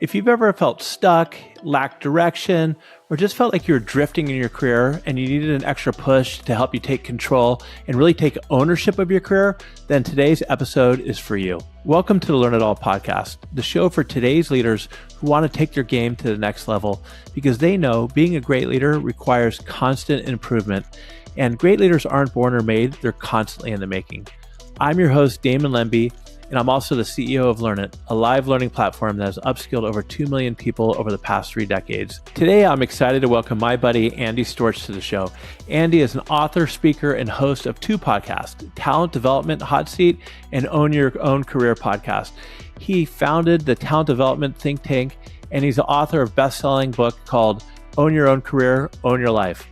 If you've ever felt stuck, lacked direction, or just felt like you were drifting in your career and you needed an extra push to help you take control and really take ownership of your career, then today's episode is for you. Welcome to the Learn It All podcast, the show for today's leaders who want to take their game to the next level because they know being a great leader requires constant improvement. And great leaders aren't born or made, they're constantly in the making. I'm your host, Damon Lembi, and I'm also the CEO of Learnit, a live learning platform that has upskilled over 2 million people over the past 3 decades. Today, I'm excited to welcome my buddy, Andy Storch, to the show. Andy is an author, speaker, and host of 2 podcasts, Talent Development Hot Seat and Own Your Own Career podcast. He founded the Talent Development Think Tank, and he's the author of a best-selling book called Own Your Own Career, Own Your Life.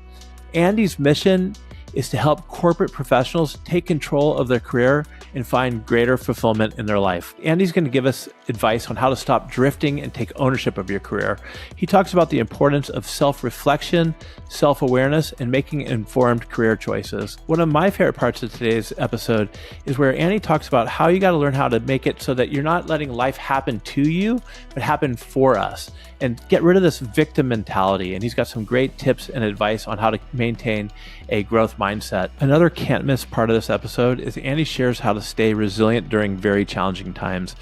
Andy's mission is to help corporate professionals take control of their career and find greater fulfillment in their life. Andy's going to give us advice on how to stop drifting and take ownership of your career. He talks about the importance of self-reflection, self-awareness, and making informed career choices. One of my favorite parts of today's episode is where Andy talks about how you got to learn how to make it so that you're not letting life happen to you, but happen for us, and get rid of this victim mentality. And he's got some great tips and advice on how to maintain a growth mindset. Another can't miss part of this episode is Andy shares how to stay resilient during very challenging times.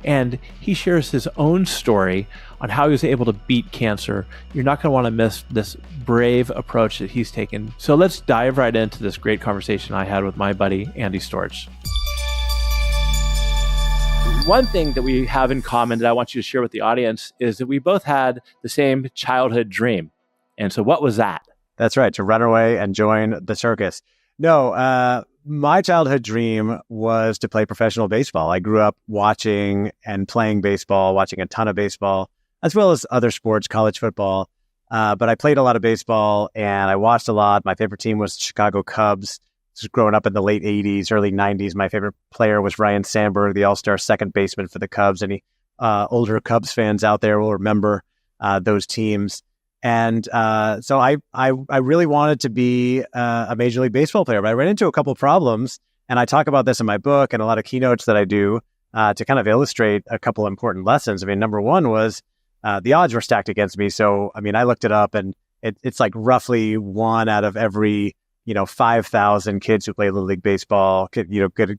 And he shares his own story on how he was able to beat cancer. You're not going to want to miss this brave approach that he's taken. So let's dive right into this great conversation I had with my buddy, Andy Storch. One thing that we have in common that I want you to share with the audience is that we both had the same childhood dream. And so what was that? That's right, to run away and join the circus. No, my childhood dream was to play professional baseball. I grew up watching and playing baseball, watching a ton of baseball, as well as other sports, college football. But I played a lot of baseball and I watched a lot. My favorite team was the Chicago Cubs. This was growing up in the late 80s, early 90s. My favorite player was Ryan Sandberg, the all-star second baseman for the Cubs. Any older Cubs fans out there will remember those teams. And so I really wanted to be a Major League Baseball player, but I ran into a couple of problems, and I talk about this in my book and a lot of keynotes that I do to kind of illustrate a couple of important lessons. I mean, number one was the odds were stacked against me. So, I mean, I looked it up, and it's like roughly 1 out of every 5,000 kids who play Little League Baseball could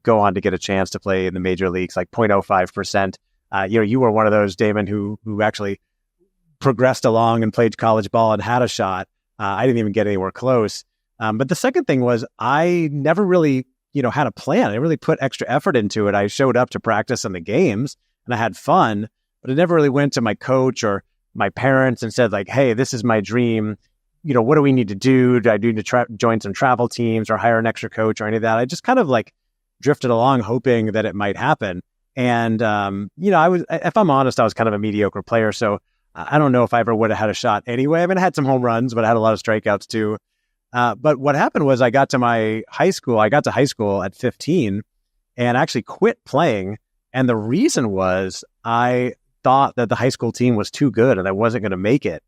go on to get a chance to play in the major leagues, like 0.05%. You were one of those, Damon, who actually progressed along and played college ball and had a shot. I didn't even get anywhere close. But the second thing was I never really, had a plan. I didn't really put extra effort into it. I showed up to practice in the games and I had fun, but I never really went to my coach or my parents and said like, hey, this is my dream. What do we need to do? Do I need to join some travel teams or hire an extra coach or any of that? I just kind of like drifted along hoping that it might happen. And, if I'm honest, I was kind of a mediocre player. So I don't know if I ever would have had a shot anyway. I mean, I had some home runs, but I had a lot of strikeouts too. But what happened was I got to high school at 15 and actually quit playing. And the reason was I thought that the high school team was too good and I wasn't going to make it.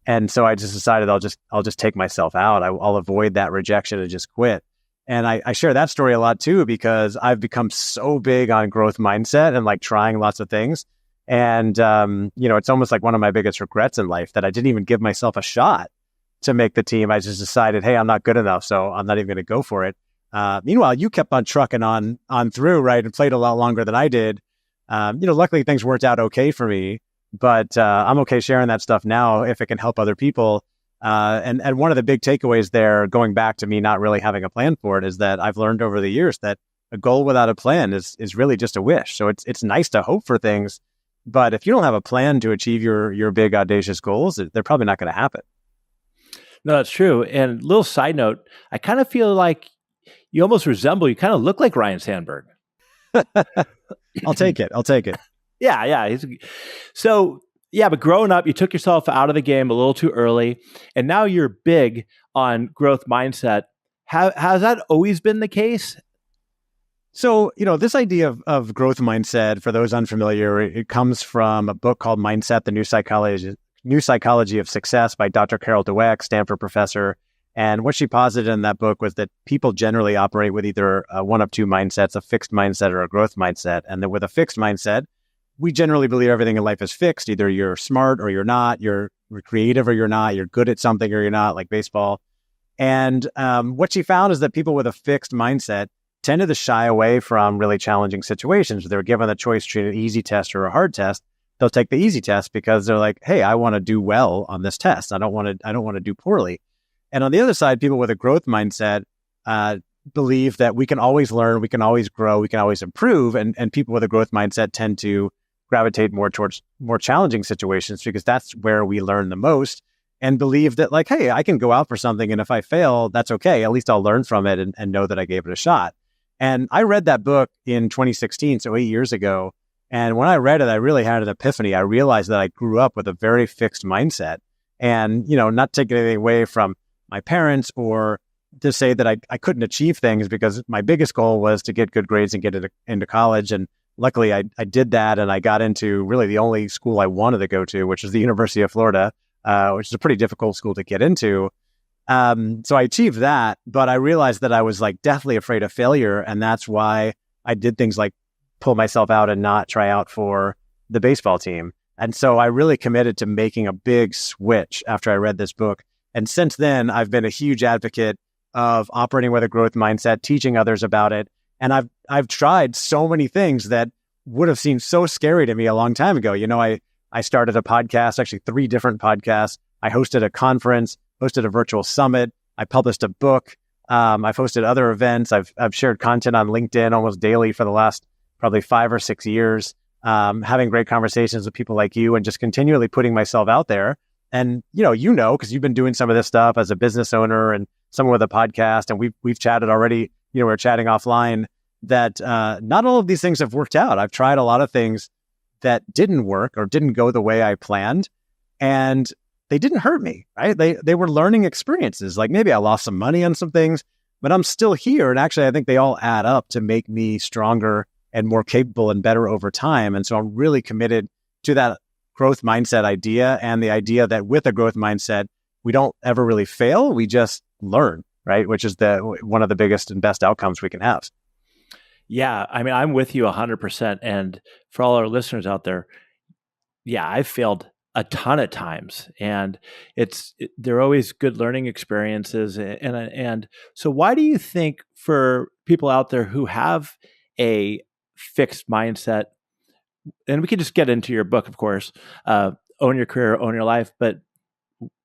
And so I just decided I'll just take myself out. I'll avoid that rejection and just quit. And I share that story a lot too, because I've become so big on growth mindset and like trying lots of things. And, it's almost like one of my biggest regrets in life that I didn't even give myself a shot to make the team. I just decided, hey, I'm not good enough, so I'm not even going to go for it. Meanwhile, you kept on trucking on through, right, and played a lot longer than I did. Luckily things worked out okay for me, but I'm okay sharing that stuff now if it can help other people. And one of the big takeaways there, going back to me not really having a plan for it, is that I've learned over the years that a goal without a plan is really just a wish. So it's nice to hope for things. But if you don't have a plan to achieve your big, audacious goals, they're probably not going to happen. No, that's true. And little side note, I kind of feel like you kind of look like Ryan Sandberg. I'll take it. Yeah. But growing up, you took yourself out of the game a little too early, and now you're big on growth mindset. Has that always been the case? So, this idea of growth mindset, for those unfamiliar, it comes from a book called Mindset, the New Psychology of Success by Dr. Carol Dweck, Stanford professor. And what she posited in that book was that people generally operate with either one of two mindsets, a fixed mindset or a growth mindset. And that with a fixed mindset, we generally believe everything in life is fixed. Either you're smart or you're not, you're creative or you're not, you're good at something or you're not, like baseball. And what she found is that people with a fixed mindset tended to shy away from really challenging situations. If they're given the choice between an easy test or a hard test, they'll take the easy test because they're like, hey, I want to do well on this test. I don't want to do poorly. And on the other side, people with a growth mindset believe that we can always learn, we can always grow, we can always improve. And people with a growth mindset tend to gravitate more towards more challenging situations because that's where we learn the most, and believe that like, hey, I can go out for something, and if I fail, that's okay. At least I'll learn from it and know that I gave it a shot. And I read that book in 2016, so 8 years ago. And when I read it, I really had an epiphany. I realized that I grew up with a very fixed mindset, and, not taking anything away from my parents or to say that I couldn't achieve things, because my biggest goal was to get good grades and get into college. And luckily I did that, and I got into really the only school I wanted to go to, which is the University of Florida, which is a pretty difficult school to get into. So I achieved that, but I realized that I was like deathly afraid of failure. And that's why I did things like pull myself out and not try out for the baseball team. And so I really committed to making a big switch after I read this book. And since then, I've been a huge advocate of operating with a growth mindset, teaching others about it. And I've tried so many things that would have seemed so scary to me a long time ago. I started a podcast, actually 3 different podcasts. I hosted a conference, hosted a virtual summit. I published a book. I've hosted other events. I've shared content on LinkedIn almost daily for the last probably 5 or 6 years, having great conversations with people like you and just continually putting myself out there. And, because you've been doing some of this stuff as a business owner and someone with a podcast, and we've chatted already, we're chatting offline, that not all of these things have worked out. I've tried a lot of things that didn't work or didn't go the way I planned, and they didn't hurt me, right? They were learning experiences. Like maybe I lost some money on some things, but I'm still here. And actually, I think they all add up to make me stronger and more capable and better over time. And so I'm really committed to that growth mindset idea, and the idea that with a growth mindset, we don't ever really fail. We just learn, right? Which is one of the biggest and best outcomes we can have. Yeah. I mean, I'm with you 100%. And for all our listeners out there, yeah, I've failed a ton of times, and they're always good learning experiences. And so why do you think for people out there who have a fixed mindset, and we can just get into your book, of course, Own Your Career, Own Your Life, but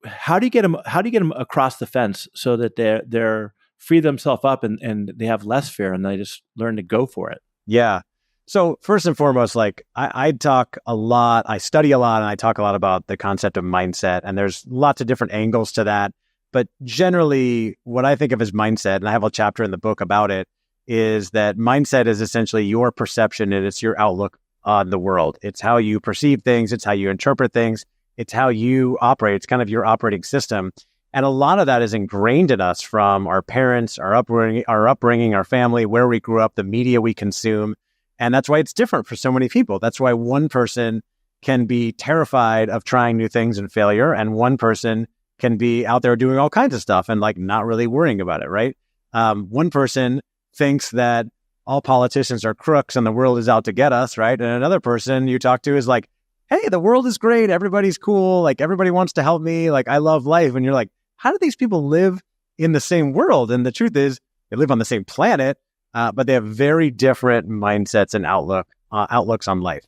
how do you get them across the fence so that they're free themselves up and they have less fear and they just learn to go for it? Yeah. So first and foremost, like I talk a lot, I study a lot, and I talk a lot about the concept of mindset, and there's lots of different angles to that. But generally, what I think of as mindset, and I have a chapter in the book about it, is that mindset is essentially your perception, and it's your outlook on the world. It's how you perceive things. It's how you interpret things. It's how you operate. It's kind of your operating system. And a lot of that is ingrained in us from our parents, our upbringing, our family, where we grew up, the media we consume. And that's why it's different for so many people. That's why one person can be terrified of trying new things and failure, and one person can be out there doing all kinds of stuff and like not really worrying about it, right? One person thinks that all politicians are crooks and the world is out to get us, right? And another person you talk to is like, hey, the world is great. Everybody's cool. Like everybody wants to help me. Like I love life. And you're like, how do these people live in the same world? And the truth is they live on the same planet, but they have very different mindsets and outlooks on life.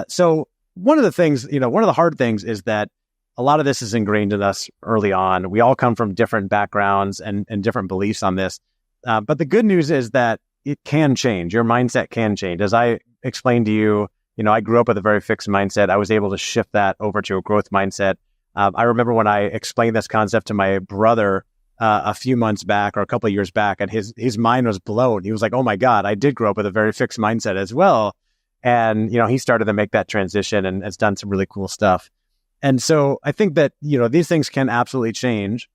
So one of the things, one of the hard things is that a lot of this is ingrained in us early on. We all come from different backgrounds and different beliefs on this. But the good news is that it can change. Your mindset can change. As I explained to you, I grew up with a very fixed mindset. I was able to shift that over to a growth mindset. I remember when I explained this concept to my brother a few months back or a couple of years back, and his mind was blown. He was like, oh my God, I did grow up with a very fixed mindset as well. And, he started to make that transition and has done some really cool stuff. And so I think that, these things can absolutely change,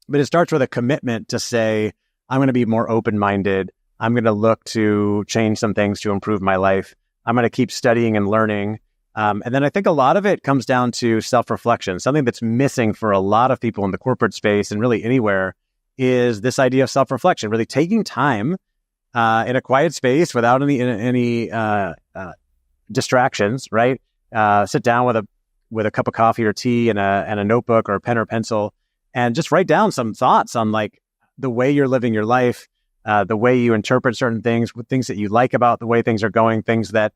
but it starts with a commitment to say, I'm going to be more open-minded. I'm going to look to change some things to improve my life. I'm going to keep studying and learning. And then I think a lot of it comes down to self-reflection. Something that's missing for a lot of people in the corporate space and really anywhere is this idea of self-reflection, really taking time in a quiet space without any distractions, right? Sit down with a cup of coffee or tea and a notebook or a pen or pencil, and just write down some thoughts on like the way you're living your life, the way you interpret certain things, things that you like about the way things are going, things that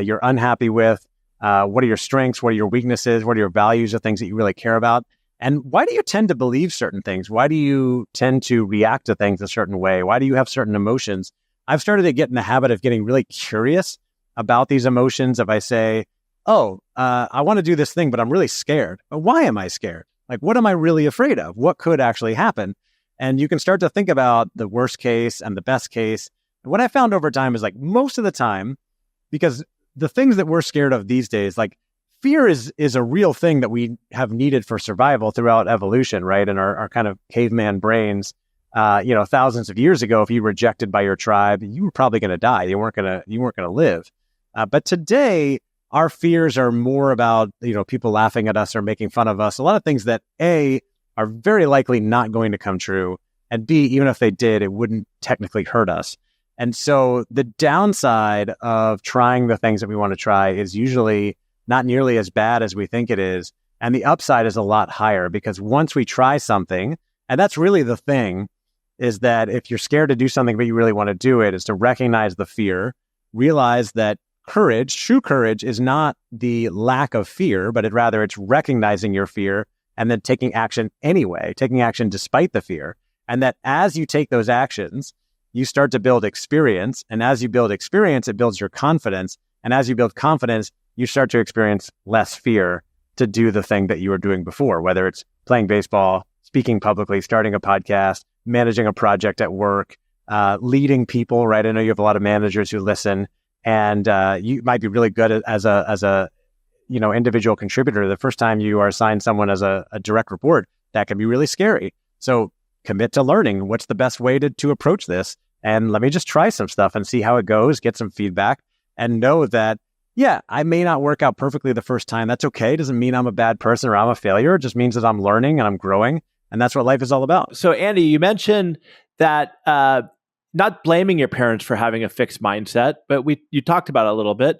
you're unhappy with. What are your strengths? What are your weaknesses? What are your values? The things that you really care about? And why do you tend to believe certain things? Why do you tend to react to things a certain way? Why do you have certain emotions? I've started to get in the habit of getting really curious about these emotions. If I say, I want to do this thing, but I'm really scared. But why am I scared? Like, what am I really afraid of? What could actually happen? And you can start to think about the worst case and the best case. And what I found over time is like most of the time, because the things that we're scared of these days, like fear is a real thing that we have needed for survival throughout evolution, right? In our kind of caveman brains, thousands of years ago, if you were rejected by your tribe, you were probably going to die. You weren't going to live. But today, our fears are more about, people laughing at us or making fun of us. A lot of things that A, are very likely not going to come true. And B, even if they did, it wouldn't technically hurt us. And so the downside of trying the things that we want to try is usually not nearly as bad as we think it is. And the upside is a lot higher because once we try something, and that's really the thing, is that if you're scared to do something, but you really want to do it, is to recognize the fear, realize that true courage is not the lack of fear, but rather it's recognizing your fear and then taking action anyway, taking action despite the fear. And that as you take those actions, you start to build experience. And as you build experience, it builds your confidence. And as you build confidence, you start to experience less fear to do the thing that you were doing before, whether it's playing baseball, speaking publicly, starting a podcast, managing a project at work, leading people, right? I know you have a lot of managers who listen, and you might be really good as a individual contributor. The first time you are assigned someone as a direct report, that can be really scary. So commit to learning what's the best way to approach this. And let me just try some stuff and see how it goes, get some feedback, and know that, yeah, I may not work out perfectly the first time. That's okay. It doesn't mean I'm a bad person or I'm a failure. It just means that I'm learning and I'm growing. And that's what life is all about. So Andy, you mentioned that not blaming your parents for having a fixed mindset, but you talked about it a little bit.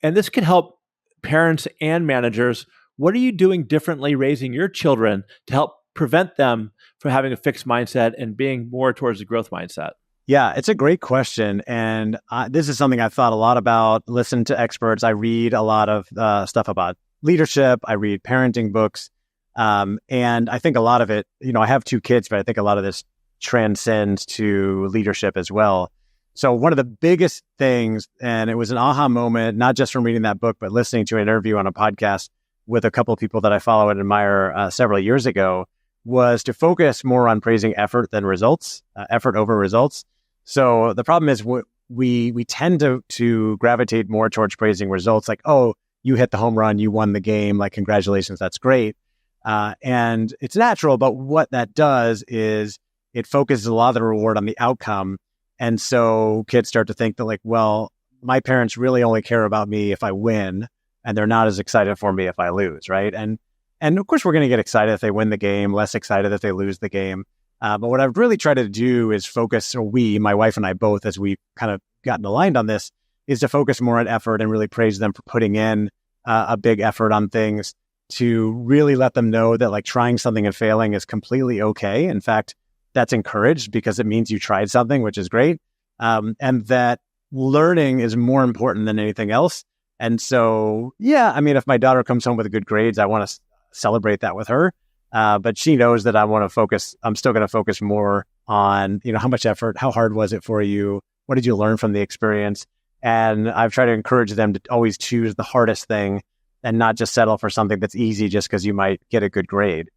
And this can help parents and managers. What are you doing differently raising your children to help prevent them from having a fixed mindset and being more towards the growth mindset? Yeah, it's a great question. And this is something I've thought a lot about, listened to experts. I read a lot of stuff about leadership. I read parenting books. And I think a lot of it, I have 2 kids, but I think a lot of this transcends to leadership as well. So one of the biggest things, and it was an aha moment, not just from reading that book, but listening to an interview on a podcast with a couple of people that I follow and admire several years ago, was to focus more on praising effort than results, effort over results. So the problem is we tend to gravitate more towards praising results, like, oh, you hit the home run, you won the game, like, congratulations, that's great. And it's natural, but what that does is it focuses a lot of the reward on the outcome. And so kids start to think that, like, well, my parents really only care about me if I win, and they're not as excited for me if I lose, right? And of course, we're going to get excited if they win the game, less excited if they lose the game. But what I've really tried to do is focus, or my wife and I both, as we kind of gotten aligned on this, is to focus more on effort and really praise them for putting in a big effort on things, to really let them know that, like, trying something and failing is completely okay. In fact, that's encouraged because it means you tried something, which is great. And that learning is more important than anything else. And so, yeah, I mean, if my daughter comes home with good grades, I want to celebrate that with her. But she knows that I'm still going to focus more on, how much effort, how hard was it for you? What did you learn from the experience? And I've tried to encourage them to always choose the hardest thing and not just settle for something that's easy just because you might get a good grade.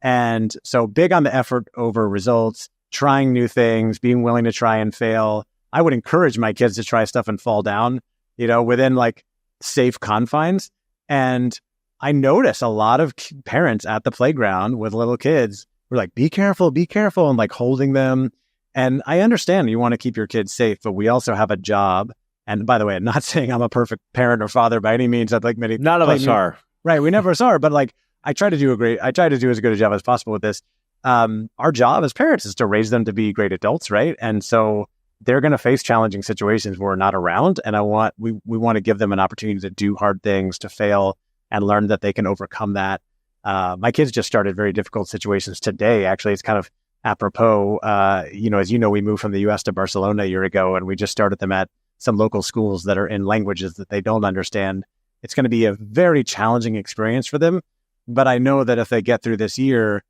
And so big on the effort over results, trying new things, being willing to try and fail. I would encourage my kids to try stuff and fall down, within like safe confines. And I notice a lot of parents at the playground with little kids were like, be careful, and like holding them. And I understand you want to keep your kids safe, but we also have a job. And by the way, I'm not saying I'm a perfect parent or father by any means. I'd like many. None of us are. Right. We never are. But like, I try to do as good a job as possible with this. Our job as parents is to raise them to be great adults, right? And so they're going to face challenging situations where we're not around. And we want to give them an opportunity to do hard things, to fail, and learn that they can overcome that. My kids just started very difficult situations today. Actually, it's kind of apropos. As you know, we moved from the US to Barcelona a year ago, and we just started them at some local schools that are in languages that they don't understand. It's going to be a very challenging experience for them. But I know that if they get through this year,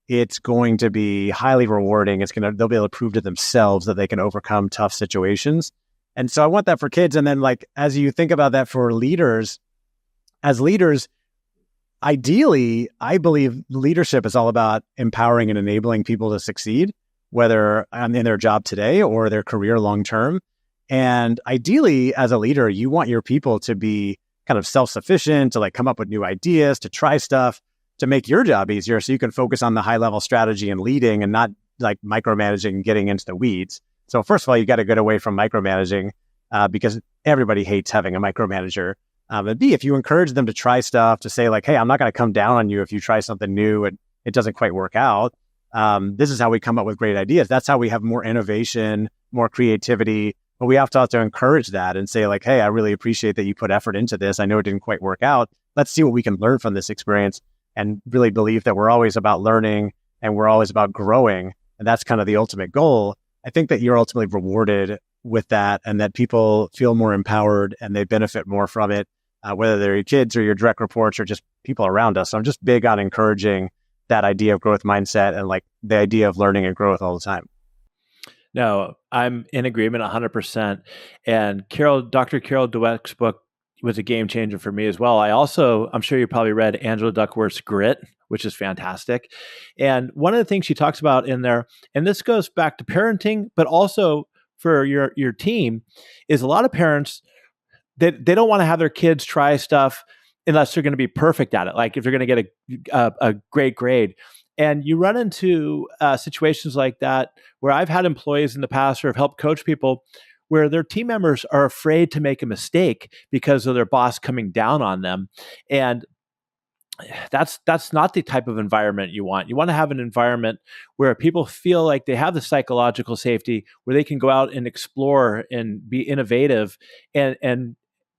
it's going to be highly rewarding. They'll be able to prove to themselves that they can overcome tough situations. And so I want that for kids. And then as you think about that for leaders, as leaders, ideally, I believe leadership is all about empowering and enabling people to succeed, whether in their job today or their career long-term. And ideally, as a leader, you want your people to be kind of self-sufficient, to come up with new ideas, to try stuff, to make your job easier so you can focus on the high-level strategy and leading and not micromanaging and getting into the weeds. So first of all, you got to get away from micromanaging because everybody hates having a micromanager. But B, if you encourage them to try stuff, to say hey, I'm not going to come down on you if you try something new and it doesn't quite work out. This is how we come up with great ideas. That's how we have more innovation, more creativity. But we have to encourage that and say hey, I really appreciate that you put effort into this. I know it didn't quite work out. Let's see what we can learn from this experience, and really believe that we're always about learning and we're always about growing. And that's kind of the ultimate goal. I think that you're ultimately rewarded with that, and that people feel more empowered and they benefit more from it, whether they're your kids or your direct reports or just people around us. So I'm just big on encouraging that idea of growth mindset and the idea of learning and growth all the time. No, I'm in agreement 100%. And Dr. Carol Dweck's book was a game changer for me as well. I'm sure you probably read Angela Duckworth's Grit, which is fantastic. And one of the things she talks about in there, and this goes back to parenting, but also for your team, is a lot of parents, they don't want to have their kids try stuff unless they're going to be perfect at it. Like if they're going to get a great grade. And you run into situations like that where I've had employees in the past or have helped coach people where their team members are afraid to make a mistake because of their boss coming down on them. And that's not the type of environment you want. You want to have an environment where people feel like they have the psychological safety, where they can go out and explore and be innovative and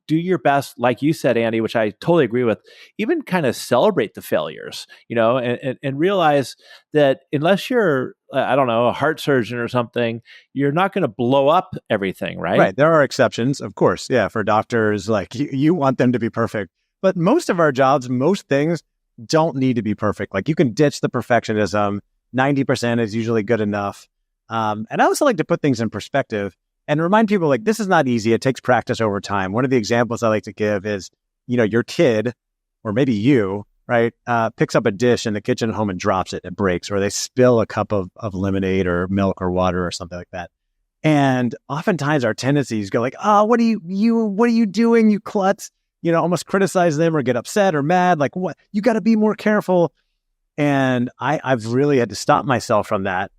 do your best, like you said, Andy, which I totally agree with, even kind of celebrate the failures, and realize that unless you're, a heart surgeon or something, you're not going to blow up everything, right? Right. There are exceptions, of course. Yeah. For doctors, you want them to be perfect. But most of our jobs, most things don't need to be perfect. You can ditch the perfectionism. 90% is usually good enough. And I also like to put things in perspective and remind people this is not easy. It takes practice over time. One of the examples I like to give is, your kid, or maybe you, right, picks up a dish in the kitchen at home and drops it. It breaks, or they spill a cup of lemonade or milk or water or something like that. And oftentimes our tendencies go what are you doing, you klutz? Almost criticize them or get upset or mad. What? You got to be more careful. And I've really had to stop myself from that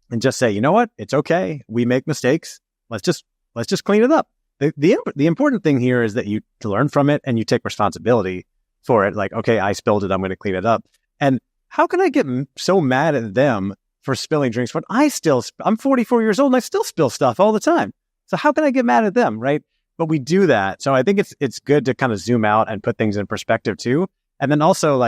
and just say, you know what? It's okay. We make mistakes. Let's just clean it up. The important thing here is that you learn from it and you take responsibility for it. Okay, I spilled it. I'm going to clean it up. And how can I get so mad at them for spilling drinks when I'm 44 years old and I still spill stuff all the time? So how can I get mad at them, right? But we do that. So I think it's good to kind of zoom out and put things in perspective too. And then also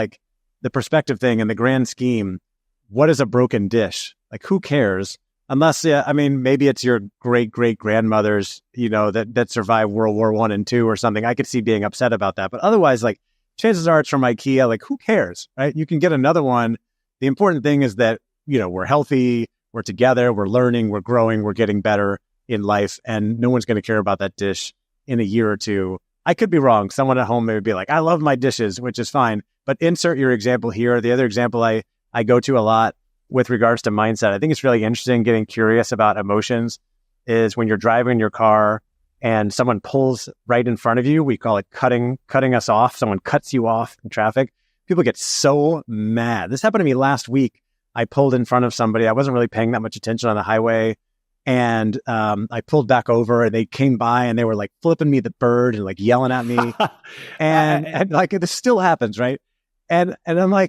the perspective thing in the grand scheme, what is a broken dish? Who cares? Unless, maybe it's your great-great-grandmothers, that survived World War I and II or something. I could see being upset about that. But otherwise, chances are it's from IKEA. Who cares, right? You can get another one. The important thing is that, we're healthy, we're together, we're learning, we're growing, we're getting better in life, and no one's going to care about that dish in a year or two. I could be wrong. Someone at home may be I love my dishes, which is fine. But insert your example here. The other example I go to a lot with regards to mindset, I think it's really interesting getting curious about emotions, is when you're driving your car and someone pulls right in front of you. We call it cutting us off. Someone cuts you off in traffic. People get so mad. This happened to me last week. I pulled in front of somebody. I wasn't really paying that much attention on the highway. And I pulled back over and they came by and they were flipping me the bird and yelling at me. and this still happens, right? And I'm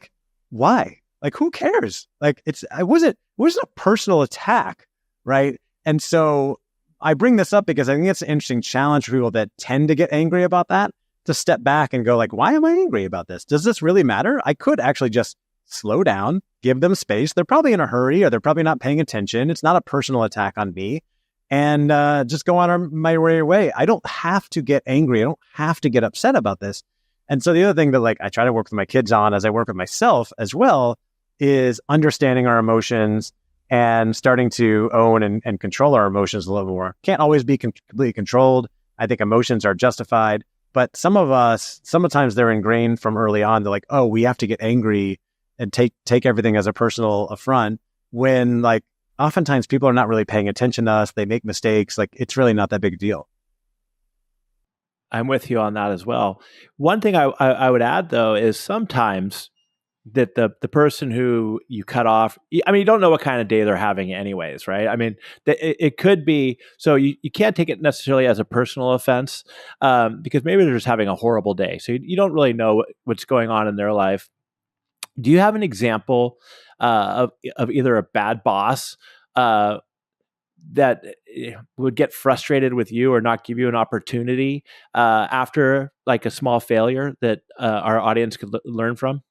why? Who cares? It wasn't a personal attack, right? And so I bring this up because I think it's an interesting challenge for people that tend to get angry about that, to step back and go like, why am I angry about this? Does this really matter? I could actually just slow down, give them space. They're probably in a hurry or they're probably not paying attention. It's not a personal attack on me. And just go on my way. I don't have to get angry. I don't have to get upset about this. And so the other thing that like I try to work with my kids on as I work with myself as well is understanding our emotions and starting to own and control our emotions a little more. Can't always be completely controlled. I think emotions are justified, but some of us, sometimes they're ingrained from early on. They're like, oh, we have to get angry and take everything as a personal affront, when like oftentimes people are not really paying attention to us. They make mistakes. Like it's really not that big a deal. I'm with you on that as well. One thing I would add though is sometimes that the person who you cut off, I mean, you don't know what kind of day they're having anyways, right? I mean, it could be, so you can't take it necessarily as a personal offense, because maybe they're just having a horrible day. So you don't really know what's going on in their life. Do you have an example of either a bad boss that would get frustrated with you or not give you an opportunity after like a small failure that our audience could learn from?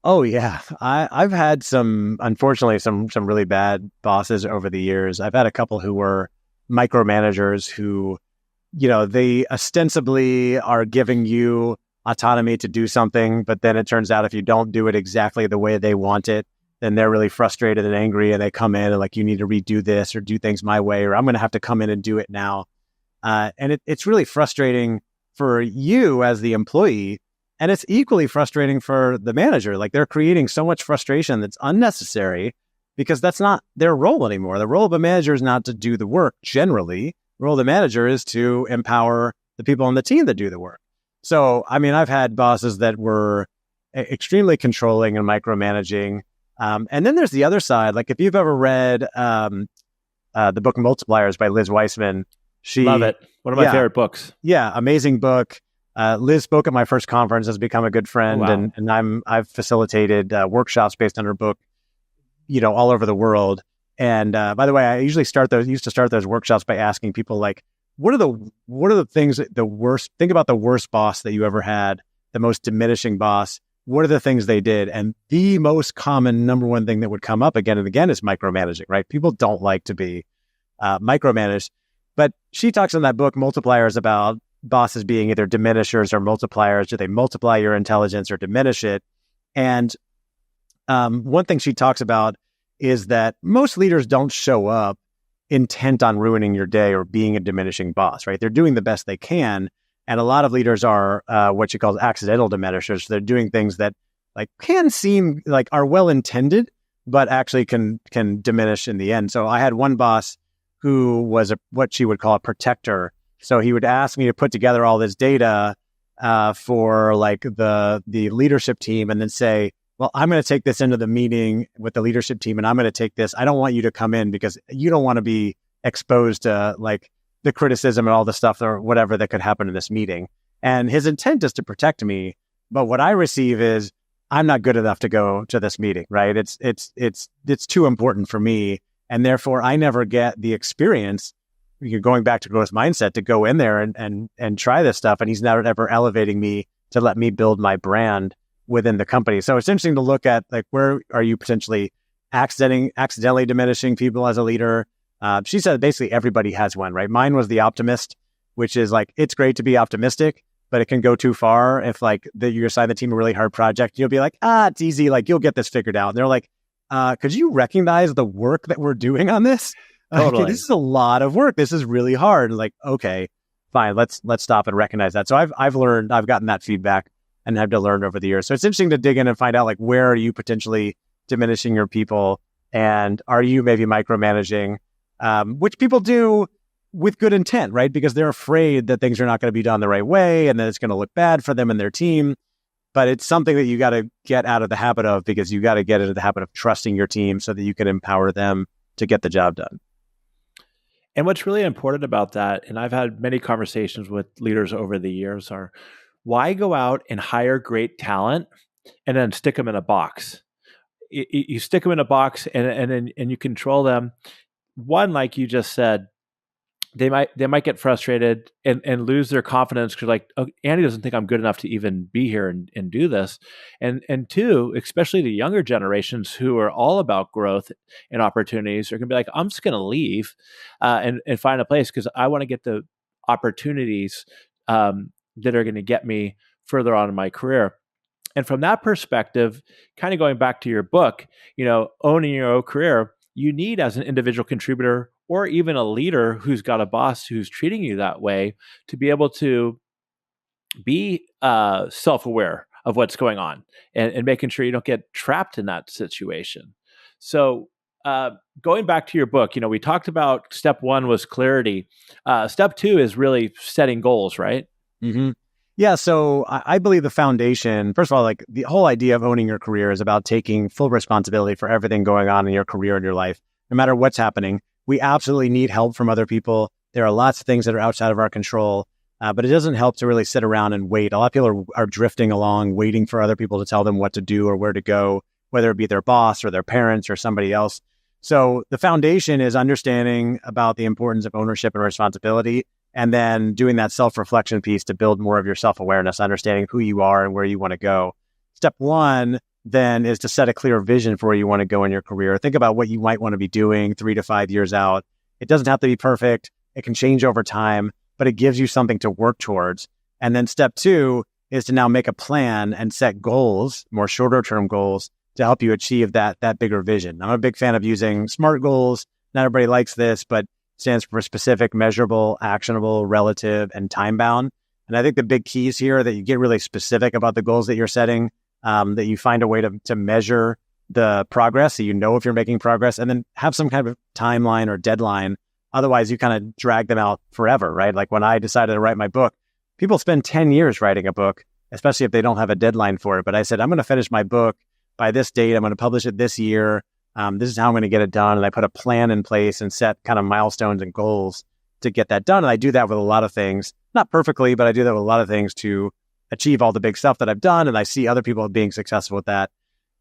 Oh yeah, I've had unfortunately, some really bad bosses over the years. I've had a couple who were micromanagers who, they ostensibly are giving you autonomy to do something, but then it turns out if you don't do it exactly the way they want it, then they're really frustrated and angry, and they come in and like, you need to redo this or do things my way, or I'm going to have to come in and do it now. And it's really frustrating for you as the employee. And it's equally frustrating for the manager. Like they're creating so much frustration that's unnecessary because that's not their role anymore. The role of a manager is not to do the work generally. The role of the manager is to empower the people on the team that do the work. So, I mean, I've had bosses that were extremely controlling and micromanaging. And then there's the other side. Like if you've ever read the book Multipliers by Liz Weissman, Love it. One of my favorite books. Yeah, amazing book. Liz spoke at my first conference, has become a good friend, Oh, wow. and I've facilitated workshops based on her book, all over the world. And by the way, I used to start those workshops by asking people like, what are the things think about the worst boss that you ever had, the most diminishing boss. What are the things they did? And the most common number one thing that would come up again and again is micromanaging, right? People don't like to be micromanaged. But she talks in that book, Multipliers, about bosses being either diminishers or multipliers. Do they multiply your intelligence or diminish it? And one thing she talks about is that most leaders don't show up intent on ruining your day or being a diminishing boss, right? They're doing the best they can. And a lot of leaders are what she calls accidental diminishers. They're doing things that like can seem like are well-intended, but actually can diminish in the end. So I had one boss who was what she would call a protector. So he would ask me to put together all this data for like the leadership team and then say, well, I'm going to take this into the meeting with the leadership team and I'm going to take this. I don't want you to come in because you don't want to be exposed to like the criticism and all the stuff or whatever that could happen in this meeting. And his intent is to protect me. But what I receive is I'm not good enough to go to this meeting, right? It's too important for me. And therefore I never get the experience. You're going back to growth mindset to go in there and try this stuff. And he's not ever elevating me to let me build my brand within the company. So it's interesting to look at like, where are you potentially accidentally diminishing people as a leader? She said basically everybody has one, right? Mine was the optimist, which is like, it's great to be optimistic, but it can go too far. If like you assign the team a really hard project, you'll be like, it's easy. Like you'll get this figured out. And they're like, could you recognize the work that we're doing on this? Totally. Okay, this is a lot of work. This is really hard. Like, okay, fine. Let's stop and recognize that. So I've gotten that feedback and have to learn over the years. So it's interesting to dig in and find out like, where are you potentially diminishing your people? And are you maybe micromanaging, which people do with good intent, right? Because they're afraid that things are not going to be done the right way and that it's going to look bad for them and their team. But it's something that you got to get out of the habit of, because you got to get into the habit of trusting your team so that you can empower them to get the job done. And what's really important about that, and I've had many conversations with leaders over the years, are why go out and hire great talent and then stick them in a box? You stick them in a box and you control them. One, like you just said, they might get frustrated and lose their confidence because like, oh, Andy doesn't think I'm good enough to even be here and do this. And two, especially the younger generations who are all about growth and opportunities are going to be like, I'm just going to leave and find a place because I want to get the opportunities that are going to get me further on in my career. And from that perspective, kind of going back to your book, owning your own career, you need as an individual contributor or even a leader who's got a boss who's treating you that way to be able to be self-aware of what's going on and making sure you don't get trapped in that situation. So going back to your book, we talked about step one was clarity. Step two is really setting goals, right? Mm-hmm. Yeah, so I believe the foundation, first of all, like the whole idea of owning your career is about taking full responsibility for everything going on in your career and your life, no matter what's happening. We absolutely need help from other people. There are lots of things that are outside of our control, but it doesn't help to really sit around and wait. A lot of people are drifting along, waiting for other people to tell them what to do or where to go, whether it be their boss or their parents or somebody else. So the foundation is understanding about the importance of ownership and responsibility, and then doing that self-reflection piece to build more of your self-awareness, understanding who you are and where you want to go. Step one then is to set a clear vision for where you want to go in your career. Think about what you might want to be doing 3 to 5 years out. It doesn't have to be perfect. It can change over time, but it gives you something to work towards. And then step two is to now make a plan and set goals, more shorter term goals, to help you achieve that bigger vision. I'm a big fan of using SMART goals. Not everybody likes this, but stands for specific, measurable, actionable, relative, and time-bound. And I think the big keys here are that you get really specific about the goals that you're setting, that you find a way to measure the progress so you know if you're making progress, and then have some kind of timeline or deadline. Otherwise, you kind of drag them out forever, right? Like when I decided to write my book, people spend 10 years writing a book, especially if they don't have a deadline for it. But I said, I'm going to finish my book by this date. I'm going to publish it this year. This is how I'm going to get it done. And I put a plan in place and set kind of milestones and goals to get that done. And I do that with a lot of things, not perfectly, but I do that with a lot of things to achieve all the big stuff that I've done. And I see other people being successful with that.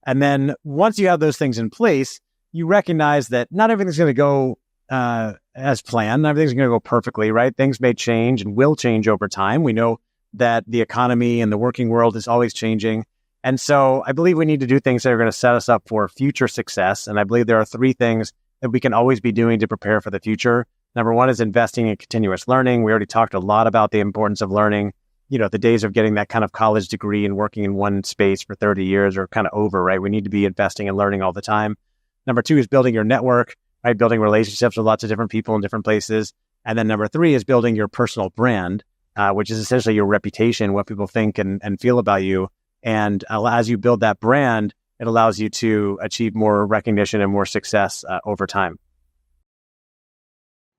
And then once you have those things in place, you recognize that not everything's going to go as planned. Not everything's going to go perfectly, right? Things may change and will change over time. We know that the economy and the working world is always changing. And so I believe we need to do things that are going to set us up for future success. And I believe there are 3 things that we can always be doing to prepare for the future. Number one is investing in continuous learning. We already talked a lot about the importance of learning. The days of getting that kind of college degree and working in one space for 30 years are kind of over, right? We need to be investing and learning all the time. Number 2 is building your network, right? Building relationships with lots of different people in different places. And then number 3 is building your personal brand, which is essentially your reputation, what people think and feel about you. And as you build that brand, it allows you to achieve more recognition and more success over time.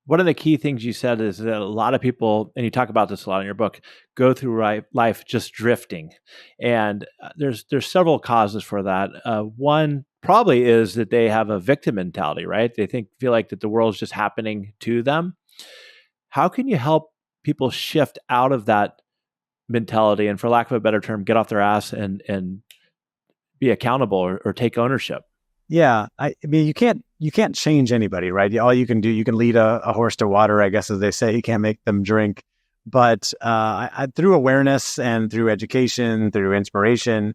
One of the key things you said is that a lot of people, and you talk about this a lot in your book, go through life just drifting. And there's several causes for that. One probably is that they have a victim mentality, right? They feel like that the world's just happening to them. How can you help people shift out of that mentality and, for lack of a better term, get off their ass and be accountable or take ownership? Yeah, I mean, you can't change anybody, right? All you can do, you can lead a horse to water, I guess, as they say. You can't make them drink. But through awareness and through education, through inspiration,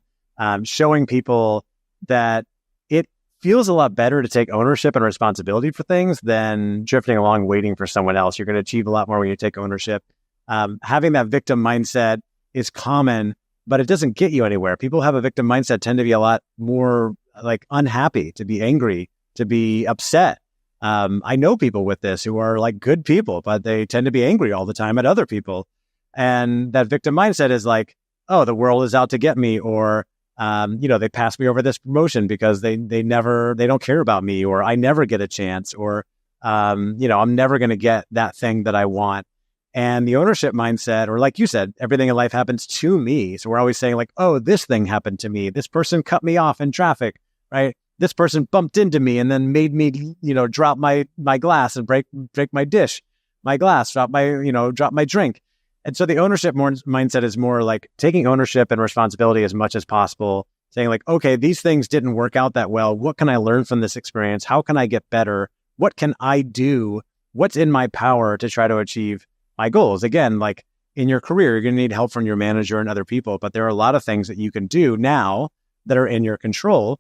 showing people that it feels a lot better to take ownership and responsibility for things than drifting along waiting for someone else. You're going to achieve a lot more when you take ownership. Having that victim mindset is common, but it doesn't get you anywhere. People who have a victim mindset tend to be a lot more like unhappy, to be angry, to be upset. I know people with this who are like good people, but they tend to be angry all the time at other people. And that victim mindset is like, oh, the world is out to get me, or they passed me over this promotion because they don't care about me, or I never get a chance, or I'm never going to get that thing that I want. And the ownership mindset, or like you said, everything in life happens to me. So we're always saying like, oh, this thing happened to me. This person cut me off in traffic, right? This person bumped into me and then made me, drop my glass and break my dish, my glass, drop my drink. And so the ownership mindset is more like taking ownership and responsibility as much as possible, saying like, okay, these things didn't work out that well. What can I learn from this experience? How can I get better? What can I do what's in my power to try to achieve my goals? Again, like in your career, you're going to need help from your manager and other people, but there are a lot of things that you can do now that are in your control.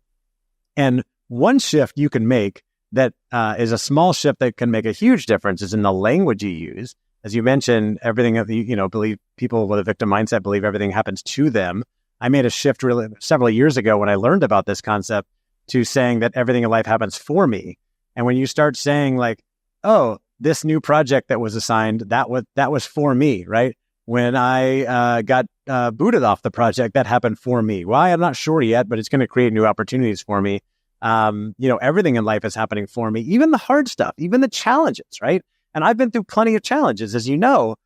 And one shift you can make that is a small shift that can make a huge difference is in the language you use. As you mentioned, everything, believe people with a victim mindset believe everything happens to them. I made a shift really several years ago when I learned about this concept to saying that everything in life happens for me. And when you start saying like, oh, this new project that was assigned, that was for me, right? When I got booted off the project, that happened for me. Why? I'm not sure yet, but it's going to create new opportunities for me. Everything in life is happening for me, even the hard stuff, even the challenges, right? And I've been through plenty of challenges, as you know,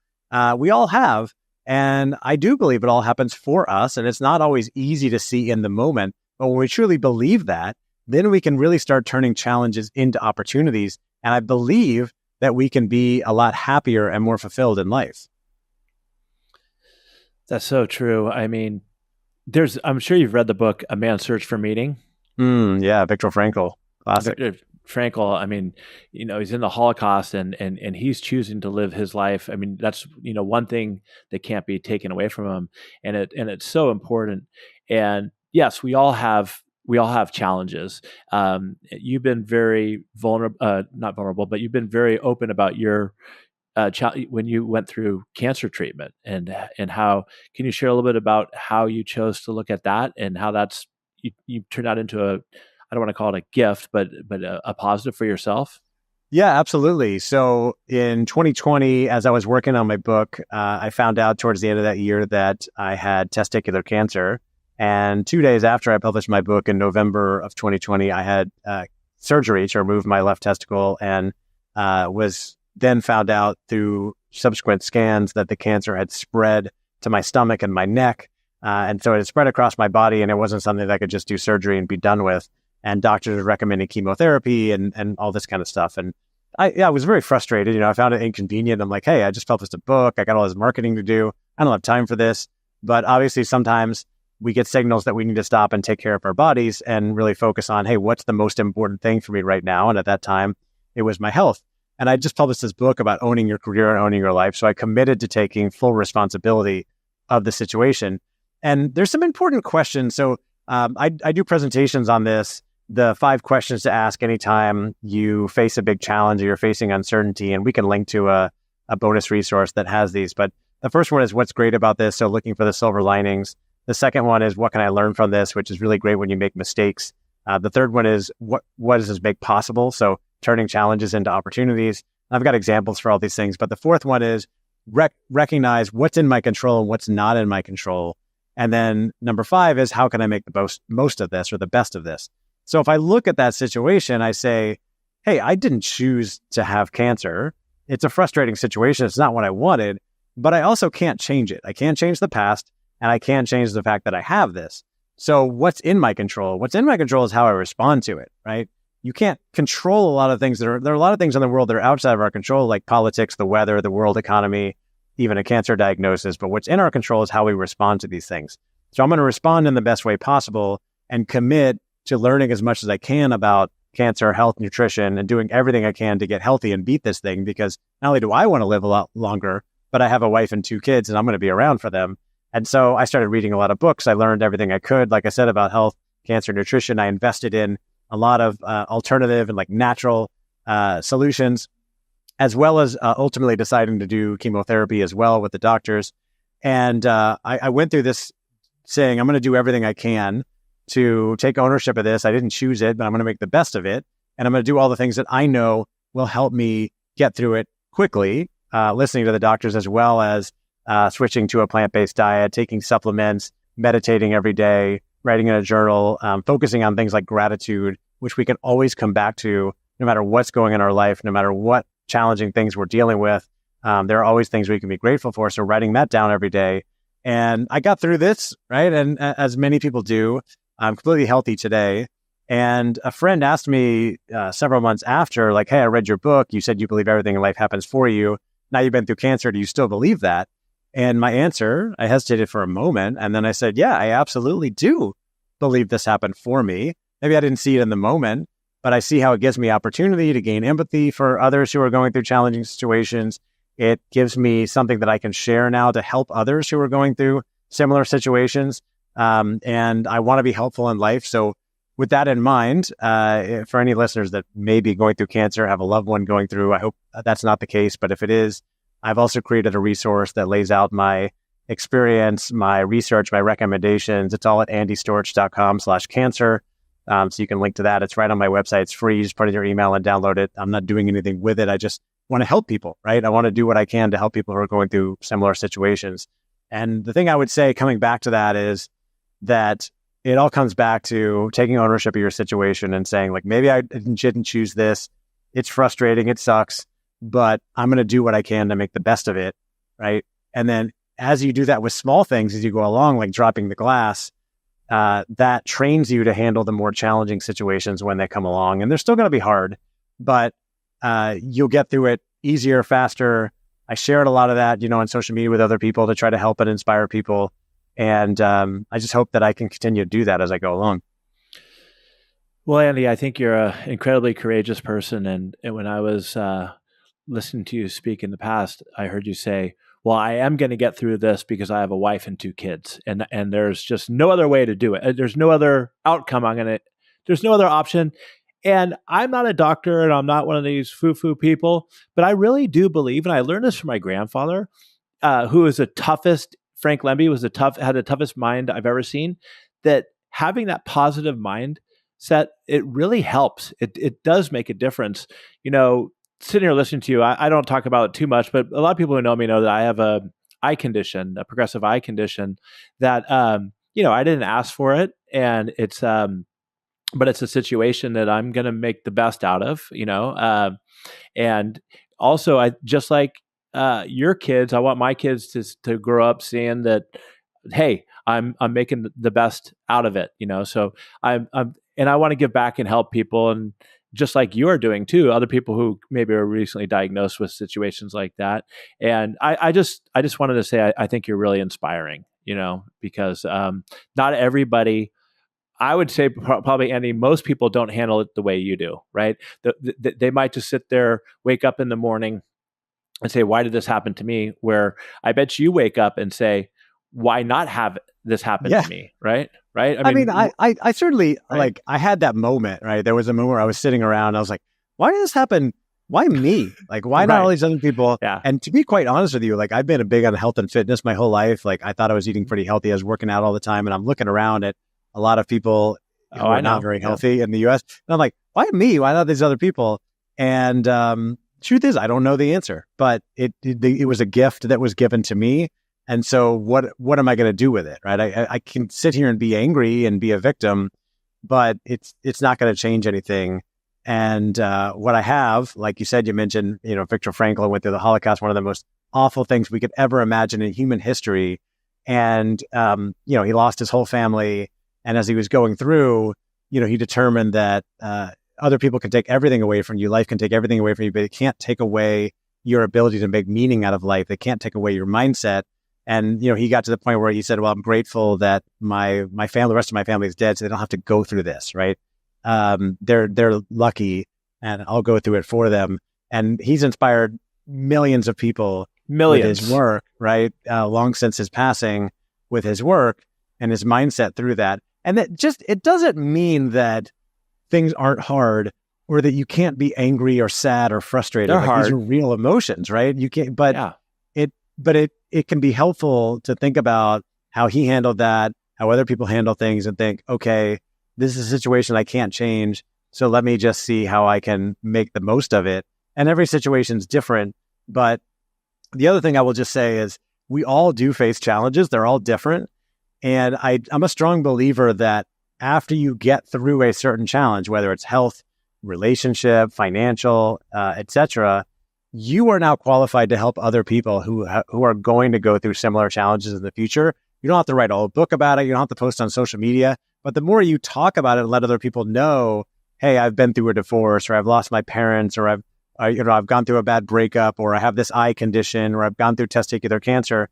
we all have. And I do believe it all happens for us. And it's not always easy to see in the moment. But when we truly believe that, then we can really start turning challenges into opportunities. And I believe that we can be a lot happier and more fulfilled in life. That's so true. I mean, I'm sure you've read the book, A Man's Search for Meaning. Yeah, Viktor Frankl, classic. Frankl, I mean, he's in the Holocaust and he's choosing to live his life. I mean, that's, one thing that can't be taken away from him. And it's so important. And yes, we all have challenges. You've been very not vulnerable, but you've been very open about your when you went through cancer treatment and how, can you share a little bit about how you chose to look at that and how that's, you turned out into I don't want to call it a gift, but a positive for yourself? Yeah, absolutely. So in 2020, as I was working on my book, I found out towards the end of that year that I had testicular cancer. And 2 days after I published my book in November of 2020, I had surgery to remove my left testicle and was then found out through subsequent scans that the cancer had spread to my stomach and my neck. And so it had spread across my body, and it wasn't something that I could just do surgery and be done with. And doctors recommended chemotherapy and all this kind of stuff. And I was very frustrated. I found it inconvenient. I'm like, hey, I just published a book. I got all this marketing to do. I don't have time for this. But obviously, sometimes we get signals that we need to stop and take care of our bodies and really focus on, hey, what's the most important thing for me right now? And at that time, it was my health. And I just published this book about owning your career and owning your life. So I committed to taking full responsibility of the situation. And there's some important questions. So I do presentations on this, the 5 questions to ask anytime you face a big challenge or you're facing uncertainty. And we can link to a bonus resource that has these. But the first one is what's great about this. So looking for the silver linings. The second one is what can I learn from this, which is really great when you make mistakes. The third one is what does this make possible? So turning challenges into opportunities. I've got examples for all these things. But the fourth one is recognize what's in my control and what's not in my control. And then number 5 is how can I make the most of this or the best of this? So if I look at that situation, I say, hey, I didn't choose to have cancer. It's a frustrating situation. It's not what I wanted, but I also can't change it. I can't change the past, and I can't change the fact that I have this. So what's in my control? What's in my control is how I respond to it, right? You can't control a lot of things. There are a lot of things in the world that are outside of our control, like politics, the weather, the world economy, even a cancer diagnosis. But what's in our control is how we respond to these things. So I'm going to respond in the best way possible and commit to learning as much as I can about cancer, health, nutrition, and doing everything I can to get healthy and beat this thing. Because not only do I want to live a lot longer, but I have a wife and 2 kids, and I'm going to be around for them. And so I started reading a lot of books. I learned everything I could, like I said, about health, cancer, nutrition. I invested in a lot of alternative and like natural solutions, as well as ultimately deciding to do chemotherapy as well with the doctors. And I went through this saying, I'm going to do everything I can to take ownership of this. I didn't choose it, but I'm going to make the best of it. And I'm going to do all the things that I know will help me get through it quickly, listening to the doctors, as well as switching to a plant-based diet, taking supplements, meditating every day, writing in a journal, focusing on things like gratitude, which we can always come back to no matter what's going on in our life, no matter what challenging things we're dealing with. There are always things we can be grateful for. So writing that down every day. And I got through this, right? And as many people do, I'm completely healthy today. And a friend asked me several months after, like, hey, I read your book. You said you believe everything in life happens for you. Now you've been through cancer. Do you still believe that? And my answer, I hesitated for a moment. And then I said, yeah, I absolutely do believe this happened for me. Maybe I didn't see it in the moment, but I see how it gives me opportunity to gain empathy for others who are going through challenging situations. It gives me something that I can share now to help others who are going through similar situations. And I want to be helpful in life. So with that in mind, for any listeners that may be going through cancer, have a loved one going through, I hope that's not the case. But if it is, I've also created a resource that lays out my experience, my research, my recommendations. It's all at andystorch.com/cancer. So you can link to that. It's right on my website. It's free. You just put in your email and download it. I'm not doing anything with it. I just want to help people, right? I want to do what I can to help people who are going through similar situations. And the thing I would say coming back to that is that it all comes back to taking ownership of your situation and saying, like, maybe I didn't choose this. It's frustrating. It sucks, but I'm going to do what I can to make the best of it, right? And then as you do that with small things, as you go along, like dropping the glass, that trains you to handle the more challenging situations when they come along. And they're still going to be hard, but you'll get through it easier, faster. I shared a lot of that, on social media with other people to try to help and inspire people. And I just hope that I can continue to do that as I go along. Well, Andy, I think you're an incredibly courageous person. And when I was listening to you speak in the past, I heard you say, well, I am going to get through this because I have a wife and 2 kids. And there's just no other way to do it. There's no other outcome. There's no other option. And I'm not a doctor and I'm not one of these foo-foo people, but I really do believe, and I learned this from my grandfather, who is the toughest. Frank Lembi had the toughest mind I've ever seen, that having that positive mindset, it really helps. It does make a difference. Sitting here listening to you, I don't talk about it too much, but a lot of people who know me know that I have a progressive eye condition that, I didn't ask for it. And it's, but it's a situation that I'm going to make the best out of, and also I just like, your kids, I want my kids to grow up seeing that, hey, I'm making the best out of it, So and I want to give back and help people, and just like you are doing too, other people who maybe are recently diagnosed with situations like that. And I just wanted to say I think you're really inspiring, because not everybody. I would say probably, Andy, most people don't handle it the way you do, right? They might just sit there, wake up in the morning, and say, why did this happen to me? Where I bet you wake up and say, why not have this happen to me? Right. I mean, I certainly, right? like, I had that moment, right? There was a moment where I was sitting around, I was like, why did this happen? Why me? Like, why not all these other people? Yeah. And to be quite honest with you, like, I've been big on health and fitness my whole life. Like, I thought I was eating pretty healthy. I was working out all the time, and I'm looking around at a lot of people who are not very healthy in the US. And I'm like, why me? Why not these other people? And, truth is, I don't know the answer, but it was a gift that was given to me. And so what am I going to do with it? Right. I can sit here and be angry and be a victim, but it's not going to change anything. And, what I have, like you said, you mentioned, Viktor Frankl went through the Holocaust, one of the most awful things we could ever imagine in human history. And, he lost his whole family. And as he was going through, he determined that, other people can take everything away from you. Life can take everything away from you, but it can't take away your ability to make meaning out of life. They can't take away your mindset. And, he got to the point where he said, well, I'm grateful that my family, the rest of my family is dead, so they don't have to go through this, right? They're lucky, and I'll go through it for them. And he's inspired millions of people with his work, right? Long since his passing, with his work and his mindset through that. And it doesn't mean that things aren't hard, or that you can't be angry or sad or frustrated. They're hard. These are real emotions, right? You can't, but it can be helpful to think about how he handled that, how other people handle things, and think, okay, this is a situation I can't change. So let me just see how I can make the most of it. And every situation's different. But the other thing I will just say is we all do face challenges. They're all different. And I'm a strong believer that after you get through a certain challenge, whether it's health, relationship, financial, etc., you are now qualified to help other people who are going to go through similar challenges in the future. You don't have to write a whole book about it. You don't have to post on social media. But the more you talk about it and let other people know, hey, I've been through a divorce, or I've lost my parents, or I've gone through a bad breakup, or I have this eye condition, or I've gone through testicular cancer.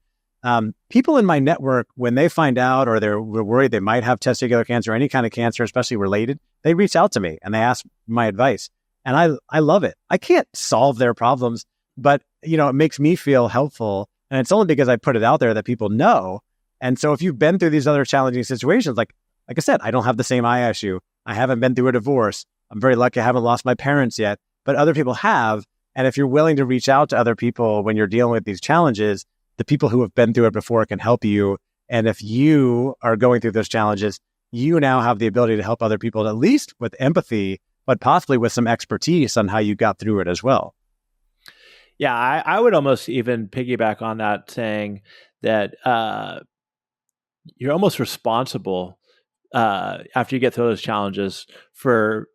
People in my network, when they find out or they're worried they might have testicular cancer or any kind of cancer, especially related, they reach out to me and they ask my advice. And I love it. I can't solve their problems, but it makes me feel helpful. And it's only because I put it out there that people know. And so if you've been through these other challenging situations, like I said, I don't have the same eye issue. I haven't been through a divorce. I'm very lucky I haven't lost my parents yet, but other people have. And if you're willing to reach out to other people when you're dealing with these challenges, the people who have been through it before can help you. And if you are going through those challenges, you now have the ability to help other people, at least with empathy, but possibly with some expertise on how you got through it as well. Yeah, I would almost even piggyback on that, saying that you're almost responsible after you get through those challenges for,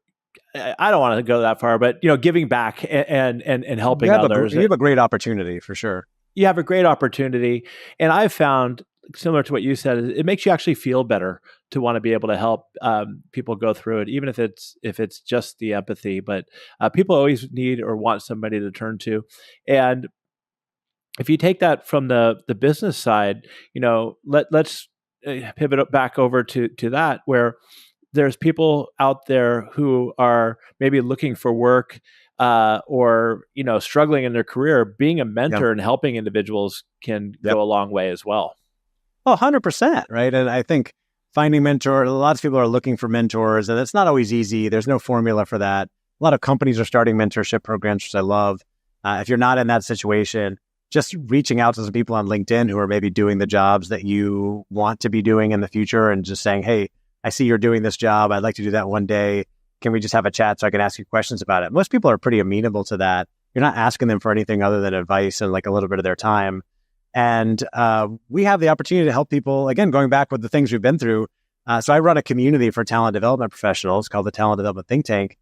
I don't want to go that far, but giving back and helping others. You have a great opportunity for sure. You have a great opportunity. And I've found, similar to what you said, it makes you actually feel better to want to be able to help people go through it, even if it's just the empathy. But people always need or want somebody to turn to. And if you take that from the business side, let's pivot back over to that, where there's people out there who are maybe looking for work or struggling in their career. Being a mentor and helping individuals can go a long way as well. Oh, 100%, right? And I think finding mentors, lots of people are looking for mentors, and it's not always easy. There's no formula for that. A lot of companies are starting mentorship programs, which I love. If you're not in that situation, just reaching out to some people on LinkedIn who are maybe doing the jobs that you want to be doing in the future and just saying, hey, I see you're doing this job. I'd like to do that one day. Can we just have a chat so I can ask you questions about it? Most people are pretty amenable to that. You're not asking them for anything other than advice and like a little bit of their time. And we have the opportunity to help people, again, going back with the things we've been through. So I run a community for talent development professionals called the Talent Development Think Tank.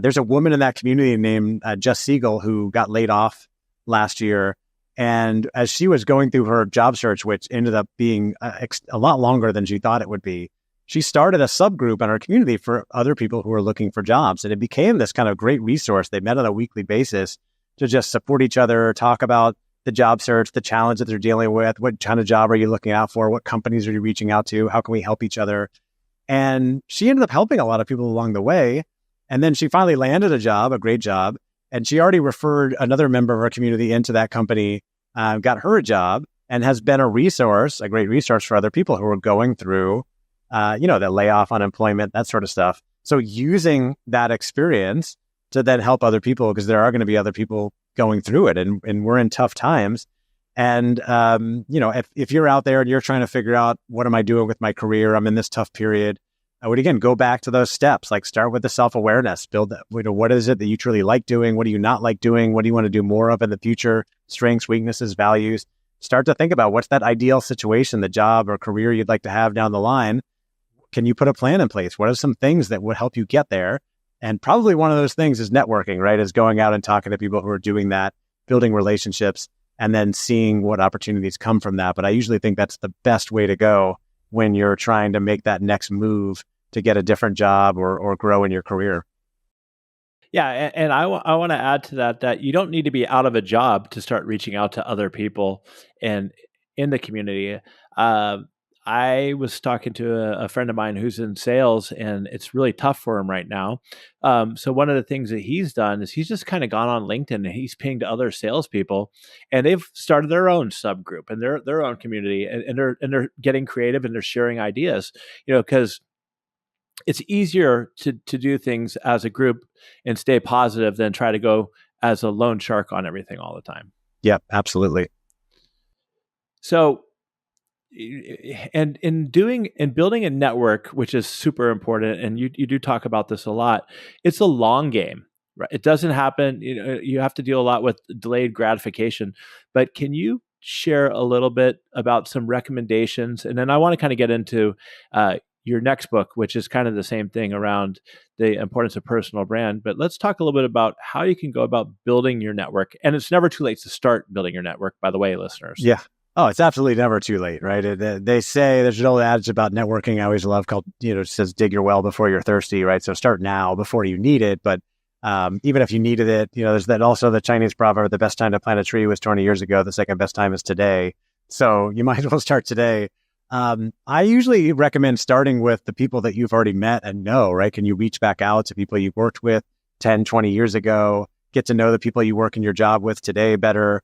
There's a woman in that community named Jess Siegel who got laid off last year. And as she was going through her job search, which ended up being a lot longer than she thought it would be, she started a subgroup in our community for other people who are looking for jobs. And it became this kind of great resource. They met on a weekly basis to just support each other, talk about the job search, the challenge that they're dealing with, what kind of job are you looking out for, what companies are you reaching out to, how can we help each other? And she ended up helping a lot of people along the way. And then she finally landed a job, a great job. And she already referred another member of our community into that company, got her a job, and has been a great resource for other people who are going through, that layoff, unemployment, that sort of stuff. So using that experience to then help other people, because there are going to be other people going through it, and we're in tough times. And, if you're out there and you're trying to figure out, what am I doing with my career? I'm in this tough period. I would, again, go back to those steps, like start with the self-awareness, build that, what is it that you truly like doing? What do you not like doing? What do you want to do more of in the future? Strengths, weaknesses, values. Start to think about what's that ideal situation, the job or career you'd like to have down the line. Can you put a plan in place? What are some things that would help you get there? And probably one of those things is networking, right? Is going out and talking to people who are doing that, building relationships, and then seeing what opportunities come from that. But I usually think that's the best way to go when you're trying to make that next move to get a different job or grow in your career. Yeah, and I want to add to that you don't need to be out of a job to start reaching out to other people and in the community. I was talking to a friend of mine who's in sales, and it's really tough for him right now. So one of the things that he's done is he's just kind of gone on LinkedIn and he's pinged other salespeople, and they've started their own subgroup and their own community, and they're getting creative and they're sharing ideas, because it's easier to do things as a group and stay positive than try to go as a lone shark on everything all the time. Yep, absolutely. So, and in building a network, which is super important, and you do talk about this a lot, it's a long game, right? It doesn't happen. You have to deal a lot with delayed gratification. But can you share a little bit about some recommendations? And then I want to kind of get into your next book, which is kind of the same thing around the importance of personal brand. But let's talk a little bit about how you can go about building your network. And it's never too late to start building your network, by the way, listeners. Yeah. Oh, it's absolutely never too late, right? They say there's an old adage about networking I always love called, it says dig your well before you're thirsty, right? So start now before you need it. But even if you needed it, there's that also the Chinese proverb, the best time to plant a tree was 20 years ago. The second best time is today. So you might as well start today. I usually recommend starting with the people that you've already met and know, right? Can you reach back out to people you worked with 10, 20 years ago, get to know the people you work in your job with today better,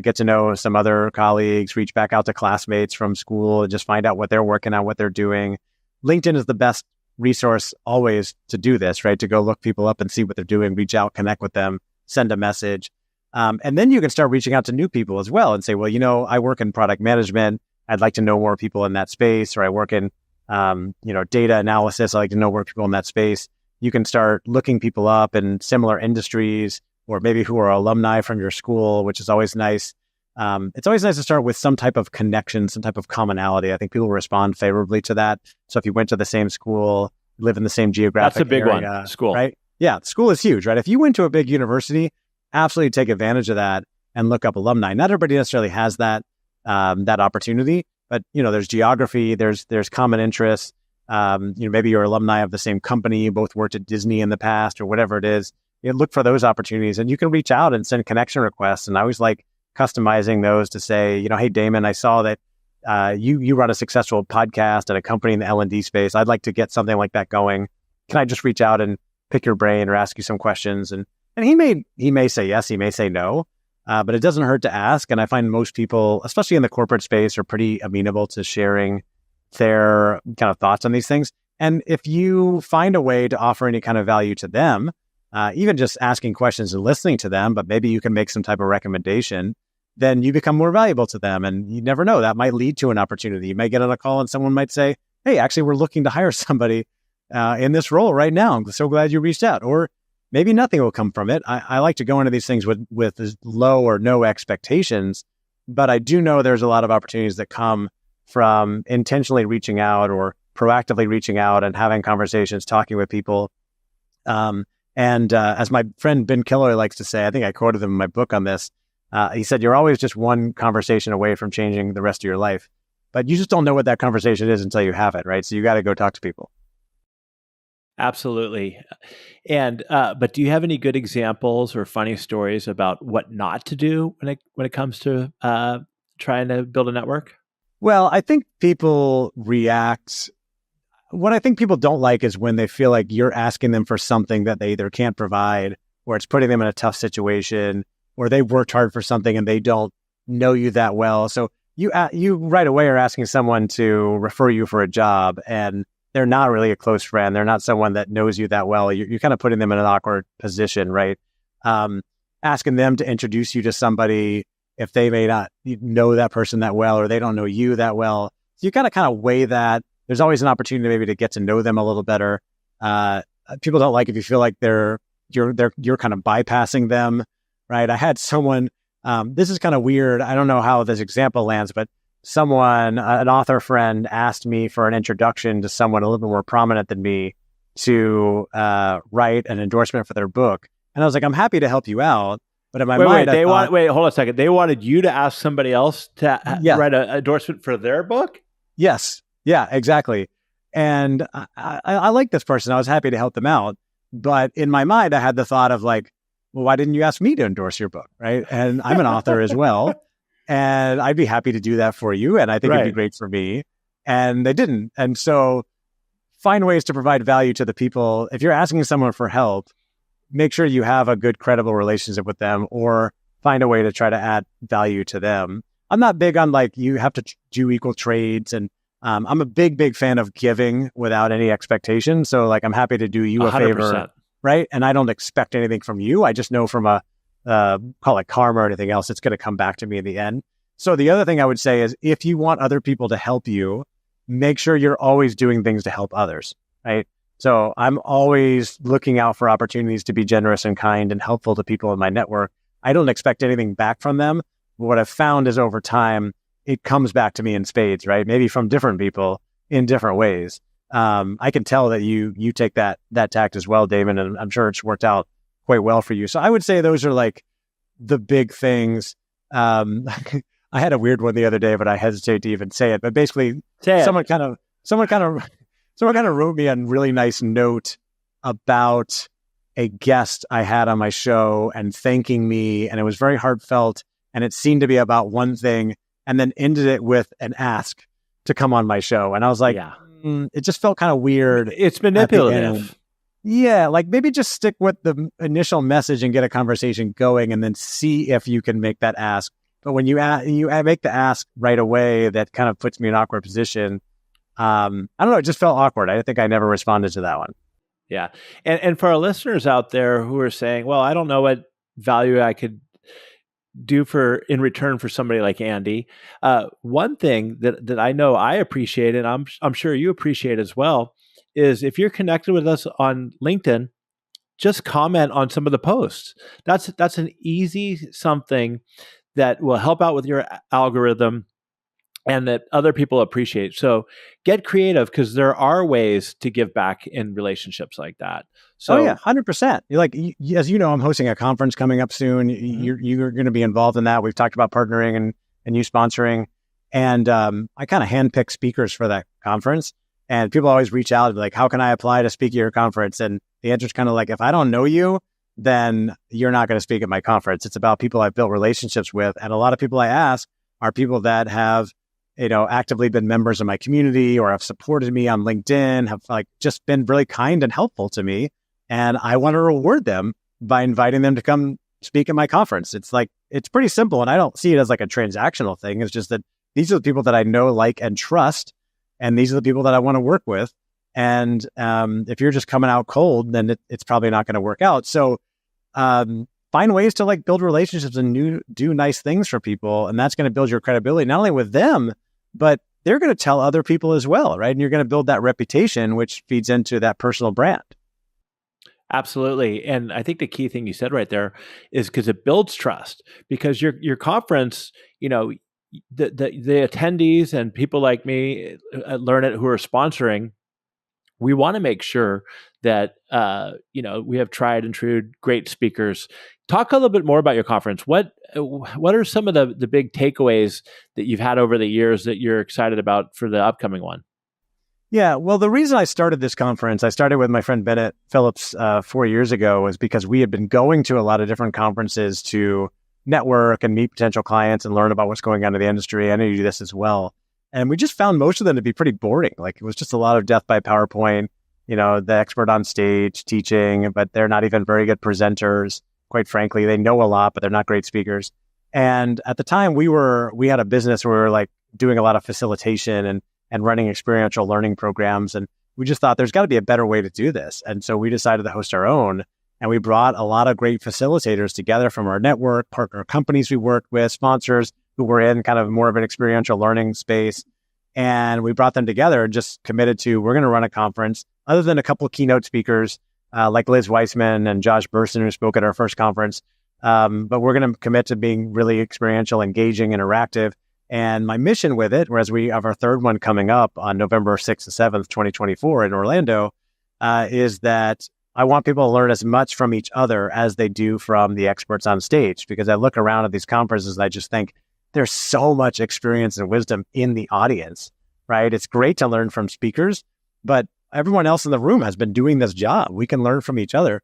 get to know some other colleagues, reach back out to classmates from school and just find out what they're working on, what they're doing. LinkedIn is the best resource always to do this, right? To go look people up and see what they're doing, reach out, connect with them, send a message. And then you can start reaching out to new people as well and say, well, I work in product management. I'd like to know more people in that space, or I work in, data analysis. I like to know more people in that space. You can start looking people up in similar industries, or maybe who are alumni from your school, which is always nice. It's always nice to start with some type of connection, some type of commonality. I think people respond favorably to that. So if you went to the same school, live in the same geographic That's a big area, one, school. Right? Yeah, school is huge, right? If you went to a big university, absolutely take advantage of that and look up alumni. Not everybody necessarily has that opportunity, but there's geography, there's common interests. Maybe you're alumni of the same company, you both worked at Disney in the past or whatever it is. Look for those opportunities, and you can reach out and send connection requests. And I always like customizing those to say, hey, Damon, I saw that you run a successful podcast at a company in the L&D space. I'd like to get something like that going. Can I just reach out and pick your brain or ask you some questions? And he may say yes, he may say no, but it doesn't hurt to ask. And I find most people, especially in the corporate space, are pretty amenable to sharing their kind of thoughts on these things. And if you find a way to offer any kind of value to them, even just asking questions and listening to them, but maybe you can make some type of recommendation, then you become more valuable to them. And you never know, that might lead to an opportunity. You may get on a call and someone might say, hey, actually, we're looking to hire somebody in this role right now. I'm so glad you reached out. Or maybe nothing will come from it. I like to go into these things with as low or no expectations, but I do know there's a lot of opportunities that come from intentionally reaching out or proactively reaching out and having conversations, talking with people. And as my friend Ben Killer likes to say, I think I quoted him in my book on this, he said, you're always just one conversation away from changing the rest of your life, but you just don't know what that conversation is until you have it, right? So you got to go talk to people. Absolutely. And but do you have any good examples or funny stories about what not to do when it comes to trying to build a network? Well, I think people react. What I think people don't like is when they feel like you're asking them for something that they either can't provide, or it's putting them in a tough situation, or they worked hard for something and they don't know you that well. So you right away are asking someone to refer you for a job, and they're not really a close friend. They're not someone that knows you that well. You're kind of putting them in an awkward position, right? Asking them to introduce you to somebody if they may not know that person that well, or they don't know you that well. So you got to kind of weigh that. There's always an opportunity maybe to get to know them a little better. People don't like if you feel like you're kind of bypassing them, right? I had someone, this is kind of weird. I don't know how this example lands, but someone, an author friend, asked me for an introduction to someone a little bit more prominent than me to write an endorsement for their book. And I was like, I'm happy to help you out. But in my mind, wait, hold on a second. They wanted you to ask somebody else to write an endorsement for their book? Yes. Yeah, exactly. And I like this person. I was happy to help them out. But in my mind, I had the thought of like, well, why didn't you ask me to endorse your book? Right. And I'm an author as well. And I'd be happy to do that for you. And I think it'd be great for me. And they didn't. And so find ways to provide value to the people. If you're asking someone for help, make sure you have a good, credible relationship with them, or find a way to try to add value to them. I'm not big on like, you have to do equal trades. And I'm a big fan of giving without any expectation. So like, I'm happy to do you a 100%. Favor, right? And I don't expect anything from you. I just know from a, call it karma or anything else, it's going to come back to me in the end. So the other thing I would say is, if you want other people to help you, make sure you're always doing things to help others, right? So I'm always looking out for opportunities to be generous and kind and helpful to people in my network. I don't expect anything back from them. But what I've found is over time, it comes back to me in spades, right? Maybe from different people in different ways. I can tell that you take that tact as well, Damon, and I'm sure it's worked out quite well for you. So I would say those are like the big things. I had a weird one the other day, but I hesitate to even say it. But basically, someone kind of wrote me a really nice note about a guest I had on my show and thanking me, and it was very heartfelt, and it seemed to be about one thing. and then ended it with an ask to come on my show. And I was like, Yeah. It just felt kind of weird. It's manipulative. Yeah, like maybe just stick with the initial message and get a conversation going, and then see if you can make that ask. But when you make the ask right away, that kind of puts me in an awkward position. I don't know. It just felt awkward. I think I never responded to that one. Yeah. And for our listeners out there who are saying, well, I don't know what value I could do in return for somebody like Andy. One thing that I know I appreciate, and I'm sure you appreciate as well, is if you're connected with us on LinkedIn, just comment on some of the posts. That's an easy something that will help out with your algorithm and that other people appreciate. So get creative, because there are ways to give back in relationships like that. So, oh yeah, 100%. Like, as you know, I'm hosting a conference coming up soon. You're going to be involved in that. We've talked about partnering and you sponsoring. And I kind of handpick speakers for that conference. And people always reach out and be like, how can I apply to speak at your conference? And the answer is kind of like, if I don't know you, then you're not going to speak at my conference. It's about people I've built relationships with. And a lot of people I ask are people that have, actively been members of my community or have supported me on LinkedIn, have like just been really kind and helpful to me. And I want to reward them by inviting them to come speak at my conference. It's pretty simple. And I don't see it as like a transactional thing. It's just that these are the people that I know, like, and trust. And these are the people that I want to work with. And if you're just coming out cold, then it's probably not going to work out. So find ways to like build relationships and do nice things for people. And that's going to build your credibility, not only with them, but they're going to tell other people as well, right? And you're going to build that reputation, which feeds into that personal brand. Absolutely. And I think the key thing you said right there is because it builds trust, because your conference, the attendees and people like me at Learnit who are sponsoring, we want to make sure that, we have tried and true great speakers. Talk a little bit more about your conference. What are some of the big takeaways that you've had over the years that you're excited about for the upcoming one? Yeah, well, the reason I started this conference, I started with my friend Bennett Phillips 4 years ago, was because we had been going to a lot of different conferences to network and meet potential clients and learn about what's going on in the industry. I know you do this as well. And we just found most of them to be pretty boring. Like, it was just a lot of death by PowerPoint, the expert on stage teaching, but they're not even very good presenters. Quite frankly, they know a lot, but they're not great speakers. And at the time we had a business where we were like doing a lot of facilitation and running experiential learning programs. And we just thought there's got to be a better way to do this. And so we decided to host our own. And we brought a lot of great facilitators together from our network, partner companies we worked with, sponsors who were in kind of more of an experiential learning space. And we brought them together and just committed to, we're going to run a conference, other than a couple of keynote speakers like Liz Weissman and Josh Burson, who spoke at our first conference. But we're going to commit to being really experiential, engaging, interactive. And my mission with it, whereas we have our third one coming up on November 6th to 7th, 2024 in Orlando, is that I want people to learn as much from each other as they do from the experts on stage. Because I look around at these conferences and I just think there's so much experience and wisdom in the audience, right? It's great to learn from speakers, but everyone else in the room has been doing this job. We can learn from each other.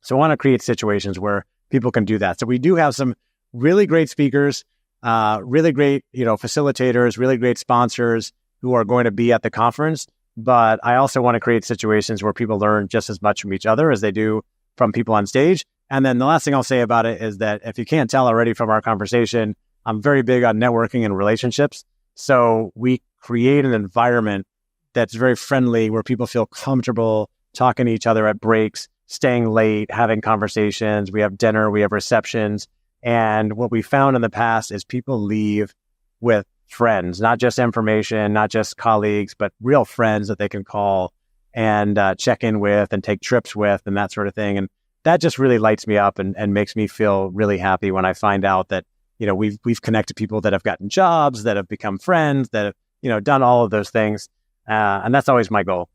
So I want to create situations where people can do that. So we do have some really great speakers, really great, facilitators, really great sponsors who are going to be at the conference. But I also want to create situations where people learn just as much from each other as they do from people on stage. And then the last thing I'll say about it is that if you can't tell already from our conversation, I'm very big on networking and relationships. So we create an environment that's very friendly, where people feel comfortable talking to each other at breaks, staying late, having conversations. We have dinner, we have receptions. And what we found in the past is people leave with friends, not just information, not just colleagues, but real friends that they can call and check in with and take trips with and that sort of thing. And that just really lights me up and makes me feel really happy when I find out that, we've connected people that have gotten jobs, that have become friends, that have, done all of those things. And that's always my goal.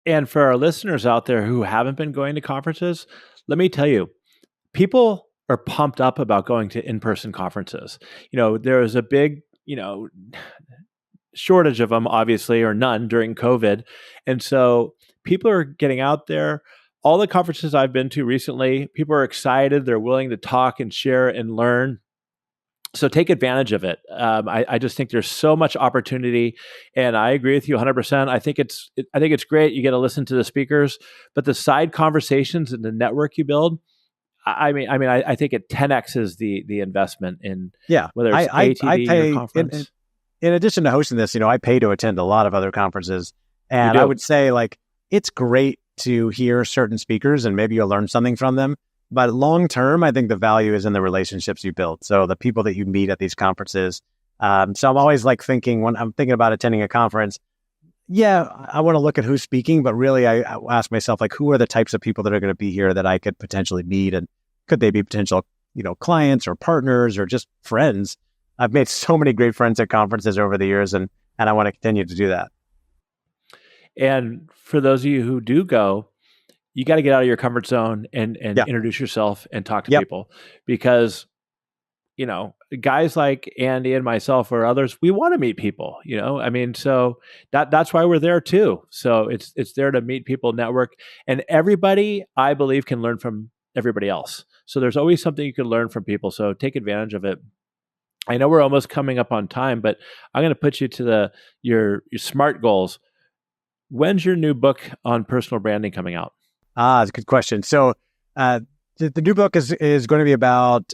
And for our listeners out there who haven't been going to conferences, let me tell you, people are pumped up about going to in-person conferences. There was a big, shortage of them, obviously, or none during COVID. And so people are getting out there. All the conferences I've been to recently, people are excited. They're willing to talk and share and learn. So take advantage of it. I just think there's so much opportunity, and I agree with you 100%. I think it's great. You get to listen to the speakers, but the side conversations and the network you build. I think it 10x's the investment in whether it's I ATD or pay conference. in addition to hosting this, I pay to attend a lot of other conferences, You and I do. would say like it's great to hear certain speakers and maybe you'll learn something from them. But long term, I think the value is in the relationships you build. So the people that you meet at these conferences. So I'm always like thinking when I'm thinking about attending a conference, I want to look at who's speaking, but really I ask myself like, who are the types of people that are going to be here that I could potentially meet, and could they be potential, clients or partners or just friends? I've made so many great friends at conferences over the years, and I want to continue to do that. And for those of you who do go, you got to get out of your comfort zone and Yeah. introduce yourself and talk to Yep. people, because guys like Andy and myself or others, we want to meet people. So that's why we're there too. So it's there to meet people, network, and everybody, I believe, can learn from everybody else. So there's always something you can learn from people. So take advantage of it. I know we're almost coming up on time, but I'm going to put you to your SMART goals. When's your new book on personal branding coming out? It's a good question. So the new book is going to be about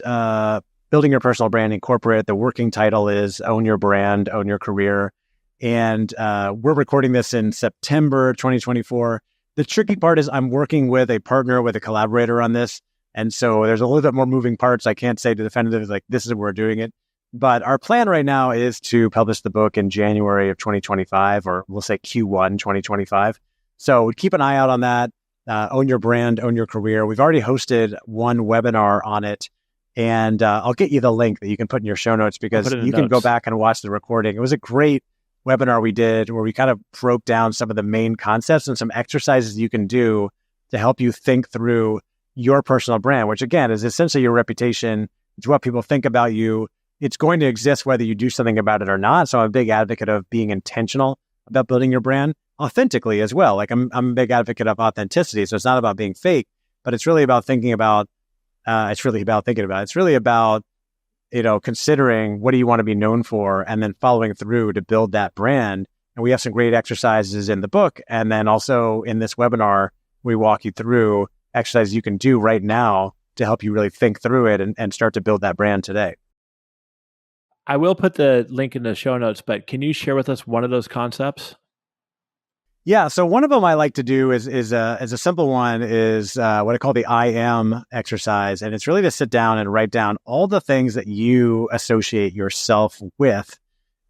building your personal brand in corporate. The working title is Own Your Brand, Own Your Career. And we're recording this in September 2024. The tricky part is I'm working with a partner, with a collaborator on this. And so there's a little bit more moving parts. I can't say definitively like this is where we're doing it. But our plan right now is to publish the book in January of 2025, or we'll say Q1 2025. So keep an eye out on that. Own Your Brand, Own Your Career. We've already hosted one webinar on it, and I'll get you the link that you can put in your show notes, because you can go back and watch the recording. It was a great webinar we did where we kind of broke down some of the main concepts and some exercises you can do to help you think through your personal brand, which again is essentially your reputation. It's what people think about you. It's going to exist whether you do something about it or not. So I'm a big advocate of being intentional about building your brand authentically as well. Like I'm a big advocate of authenticity. So it's not about being fake, but it's really about thinking about, it's really about, considering what do you want to be known for, and then following through to build that brand. And we have some great exercises in the book. And then also in this webinar, we walk you through exercises you can do right now to help you really think through it and start to build that brand today. I will put the link in the show notes, but can you share with us one of those concepts? Yeah. So one of them I like to do is a simple one is what I call the I am exercise. And it's really to sit down and write down all the things that you associate yourself with.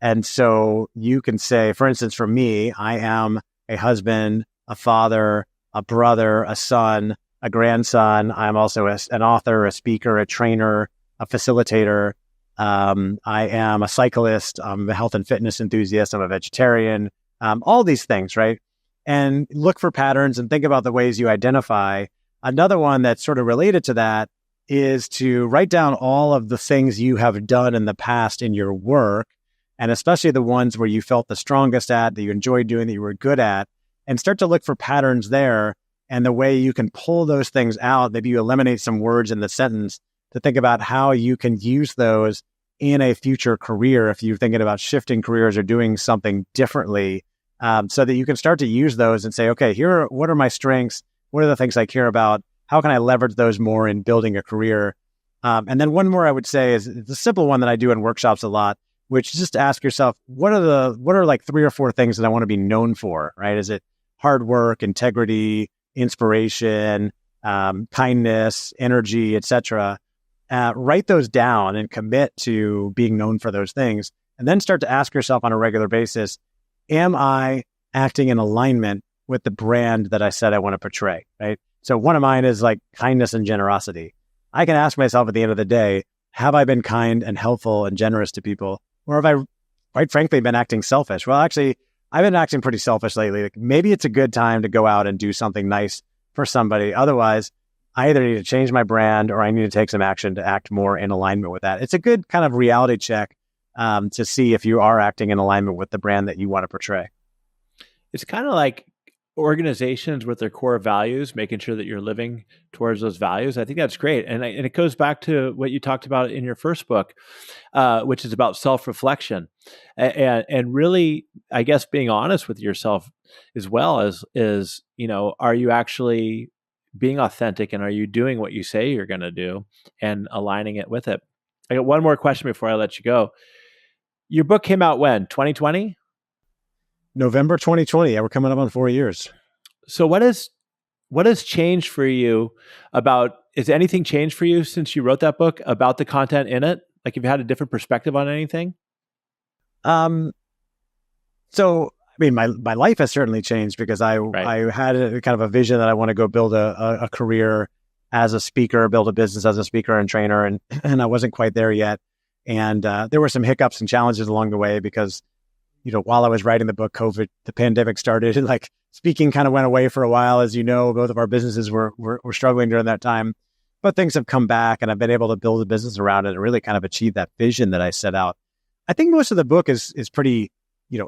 And so you can say, for instance, for me, I am a husband, a father, a brother, a son, a grandson. I'm also an author, a speaker, a trainer, a facilitator. I am a cyclist. I'm a health and fitness enthusiast. I'm a vegetarian. All these things, right? And look for patterns and think about the ways you identify. Another one that's sort of related to that is to write down all of the things you have done in the past in your work, and especially the ones where you felt the strongest at, that you enjoyed doing, that you were good at, and start to look for patterns there and the way you can pull those things out. Maybe you eliminate some words in the sentence to think about how you can use those in a future career if you're thinking about shifting careers or doing something differently, so that you can start to use those and say, okay, what are my strengths? What are the things I care about? How can I leverage those more in building a career? And then one more I would say is the simple one that I do in workshops a lot, which is just to ask yourself, what are like 3 or 4 things that I want to be known for, right? Is it hard work, integrity, inspiration, kindness, energy, etc.? Write those down and commit to being known for those things, and then start to ask yourself on a regular basis, am I acting in alignment with the brand that I said I want to portray, right? So one of mine is like kindness and generosity. I can ask myself at the end of the day, have I been kind and helpful and generous to people? Or have I, quite frankly, been acting selfish? Well, actually, I've been acting pretty selfish lately. Like maybe it's a good time to go out and do something nice for somebody. Otherwise, I either need to change my brand or I need to take some action to act more in alignment with that. It's a good kind of reality check to see if you are acting in alignment with the brand that you want to portray. It's kind of like organizations with their core values, making sure that you're living towards those values. I think that's great. And it goes back to what you talked about in your first book, which is about self-reflection and really, I guess, being honest with yourself as well as, are you actually being authentic and are you doing what you say you're going to do and aligning it with it? I got one more question before I let you go. Your book came out when? 2020? November 2020. Yeah, we're coming up on 4 years. So what has changed for you is anything changed for you since you wrote that book about the content in it? Like, have you had a different perspective on anything? So, I mean, my life has certainly changed because I had a kind of a vision that I want to go build a career as a speaker, build a business as a speaker and trainer. And I wasn't quite there yet. And there were some hiccups and challenges along the way because, while I was writing the book, the pandemic started, and like speaking kind of went away for a while. As you know, both of our businesses were struggling during that time, but things have come back and I've been able to build a business around it and really kind of achieve that vision that I set out. I think most of the book is pretty,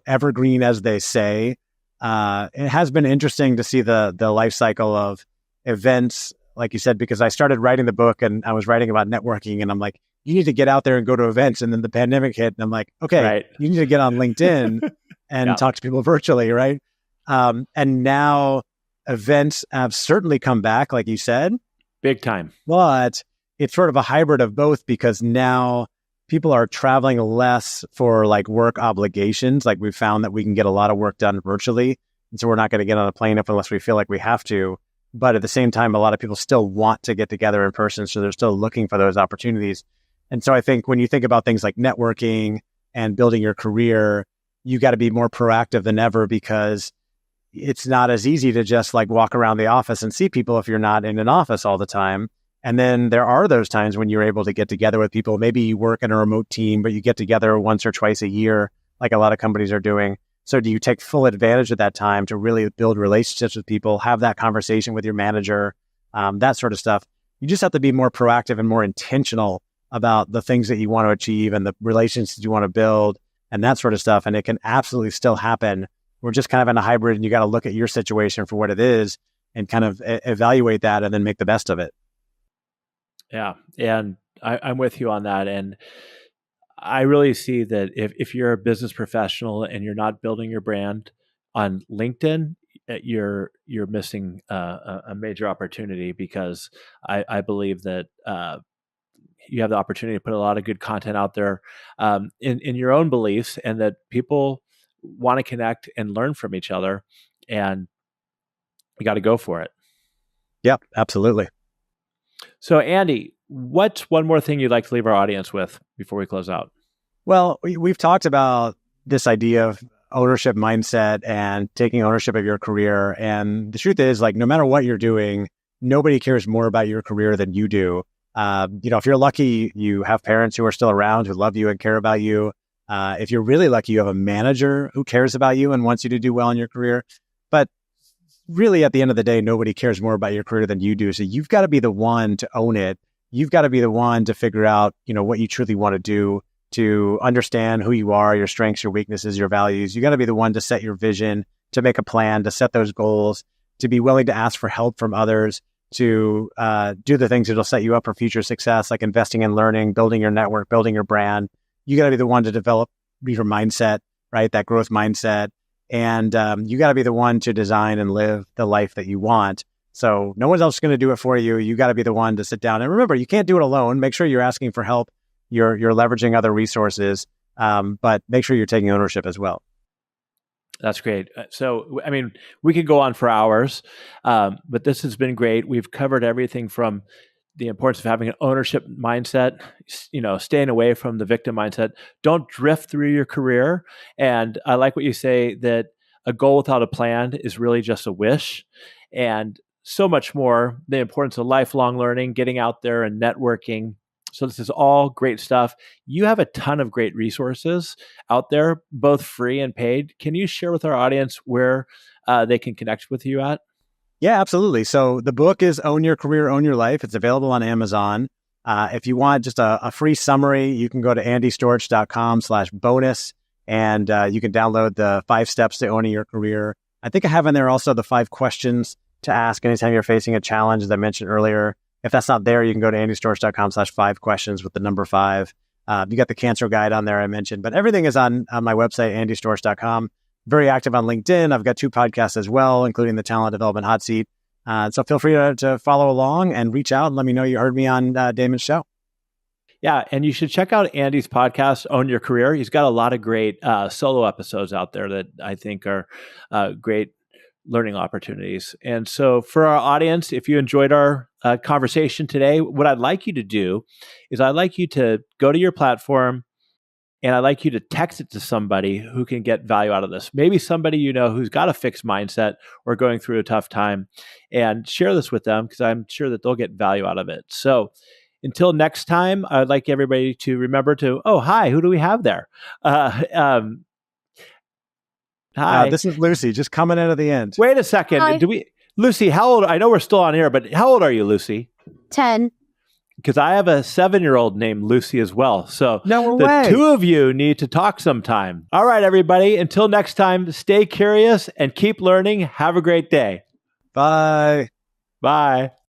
evergreen, as they say. It has been interesting to see the life cycle of events, like you said, because I started writing the book and I was writing about networking and I'm like, you need to get out there and go to events. And then the pandemic hit and I'm like, okay, You need to get on LinkedIn and talk to people virtually, right? And now events have certainly come back, like you said. Big time. But it's sort of a hybrid of both because now people are traveling less for like work obligations. Like we've found that we can get a lot of work done virtually. And so we're not going to get on a plane unless we feel like we have to. But at the same time, a lot of people still want to get together in person. So they're still looking for those opportunities. And so I think when you think about things like networking and building your career, you got to be more proactive than ever because it's not as easy to just like walk around the office and see people if you're not in an office all the time. And then there are those times when you're able to get together with people. Maybe you work in a remote team, but you get together once or twice a year, like a lot of companies are doing. So do you take full advantage of that time to really build relationships with people, have that conversation with your manager, that sort of stuff? You just have to be more proactive and more intentional about the things that you want to achieve and the relationships you want to build and that sort of stuff. And it can absolutely still happen. We're just kind of in a hybrid and you got to look at your situation for what it is and kind of evaluate that and then make the best of it. Yeah. And I'm with you on that. And I really see that if you're a business professional and you're not building your brand on LinkedIn, you're missing a major opportunity because I believe that you have the opportunity to put a lot of good content out there in your own beliefs and that people want to connect and learn from each other. And you got to go for it. Yep, absolutely. So Andy, what's one more thing you'd like to leave our audience with before we close out? Well, we've talked about this idea of ownership mindset and taking ownership of your career. And the truth is, like, no matter what you're doing, nobody cares more about your career than you do. If you're lucky, you have parents who are still around who love you and care about you. If you're really lucky, you have a manager who cares about you and wants you to do well in your career. But really, at the end of the day, nobody cares more about your career than you do. So you've got to be the one to own it. You've got to be the one to figure out, what you truly want to do, to understand who you are, your strengths, your weaknesses, your values. You got to be the one to set your vision, to make a plan, to set those goals, to be willing to ask for help from others, to do the things that'll set you up for future success, like investing in learning, building your network, building your brand. You got to be the one to develop your mindset, right? That growth mindset. And you got to be the one to design and live the life that you want. So no one else is going to do it for you. You got to be the one to sit down. And remember, you can't do it alone. Make sure you're asking for help. You're leveraging other resources, but make sure you're taking ownership as well. That's great. So, I mean, we could go on for hours, but this has been great. We've covered everything from the importance of having an ownership mindset, staying away from the victim mindset. Don't drift through your career. And I like what you say that a goal without a plan is really just a wish. And so much more, the importance of lifelong learning, getting out there and networking. So this is all great stuff. You have a ton of great resources out there, both free and paid. Can you share with our audience where they can connect with you at? Yeah, absolutely. So the book is Own Your Career, Own Your Life. It's available on Amazon. If you want just a free summary, you can go to andystorch.com/bonus and you can download the 5 steps to owning your career. I think I have in there also the 5 questions to ask anytime you're facing a challenge, as I mentioned earlier. If that's not there, you can go to andystorch.com/5 questions with the number 5. You got the cancer guide on there I mentioned, but everything is on my website, andystorch.com. Very active on LinkedIn. I've got 2 podcasts as well, including the Talent Development Hot Seat. So feel free to follow along and reach out and let me know you heard me on Damon's show. Yeah, and you should check out Andy's podcast, Own Your Career. He's got a lot of great solo episodes out there that I think are great learning opportunities. And so for our audience, if you enjoyed our conversation today, what I'd like you to do is I'd like you to go to your platform and I'd like you to text it to somebody who can get value out of this. Maybe somebody you know who's got a fixed mindset or going through a tough time, and share this with them because I'm sure that they'll get value out of it. So until next time, I'd like everybody to remember to, hi, who do we have there? Hi. This is Lucy, just coming in at the end. Wait a second. Hi. Lucy, how old? I know we're still on air, but how old are you, Lucy? 10. Because I have a 7-year-old named Lucy as well. So No the way. 2 of you need to talk sometime. All right, everybody. Until next time, stay curious and keep learning. Have a great day. Bye. Bye.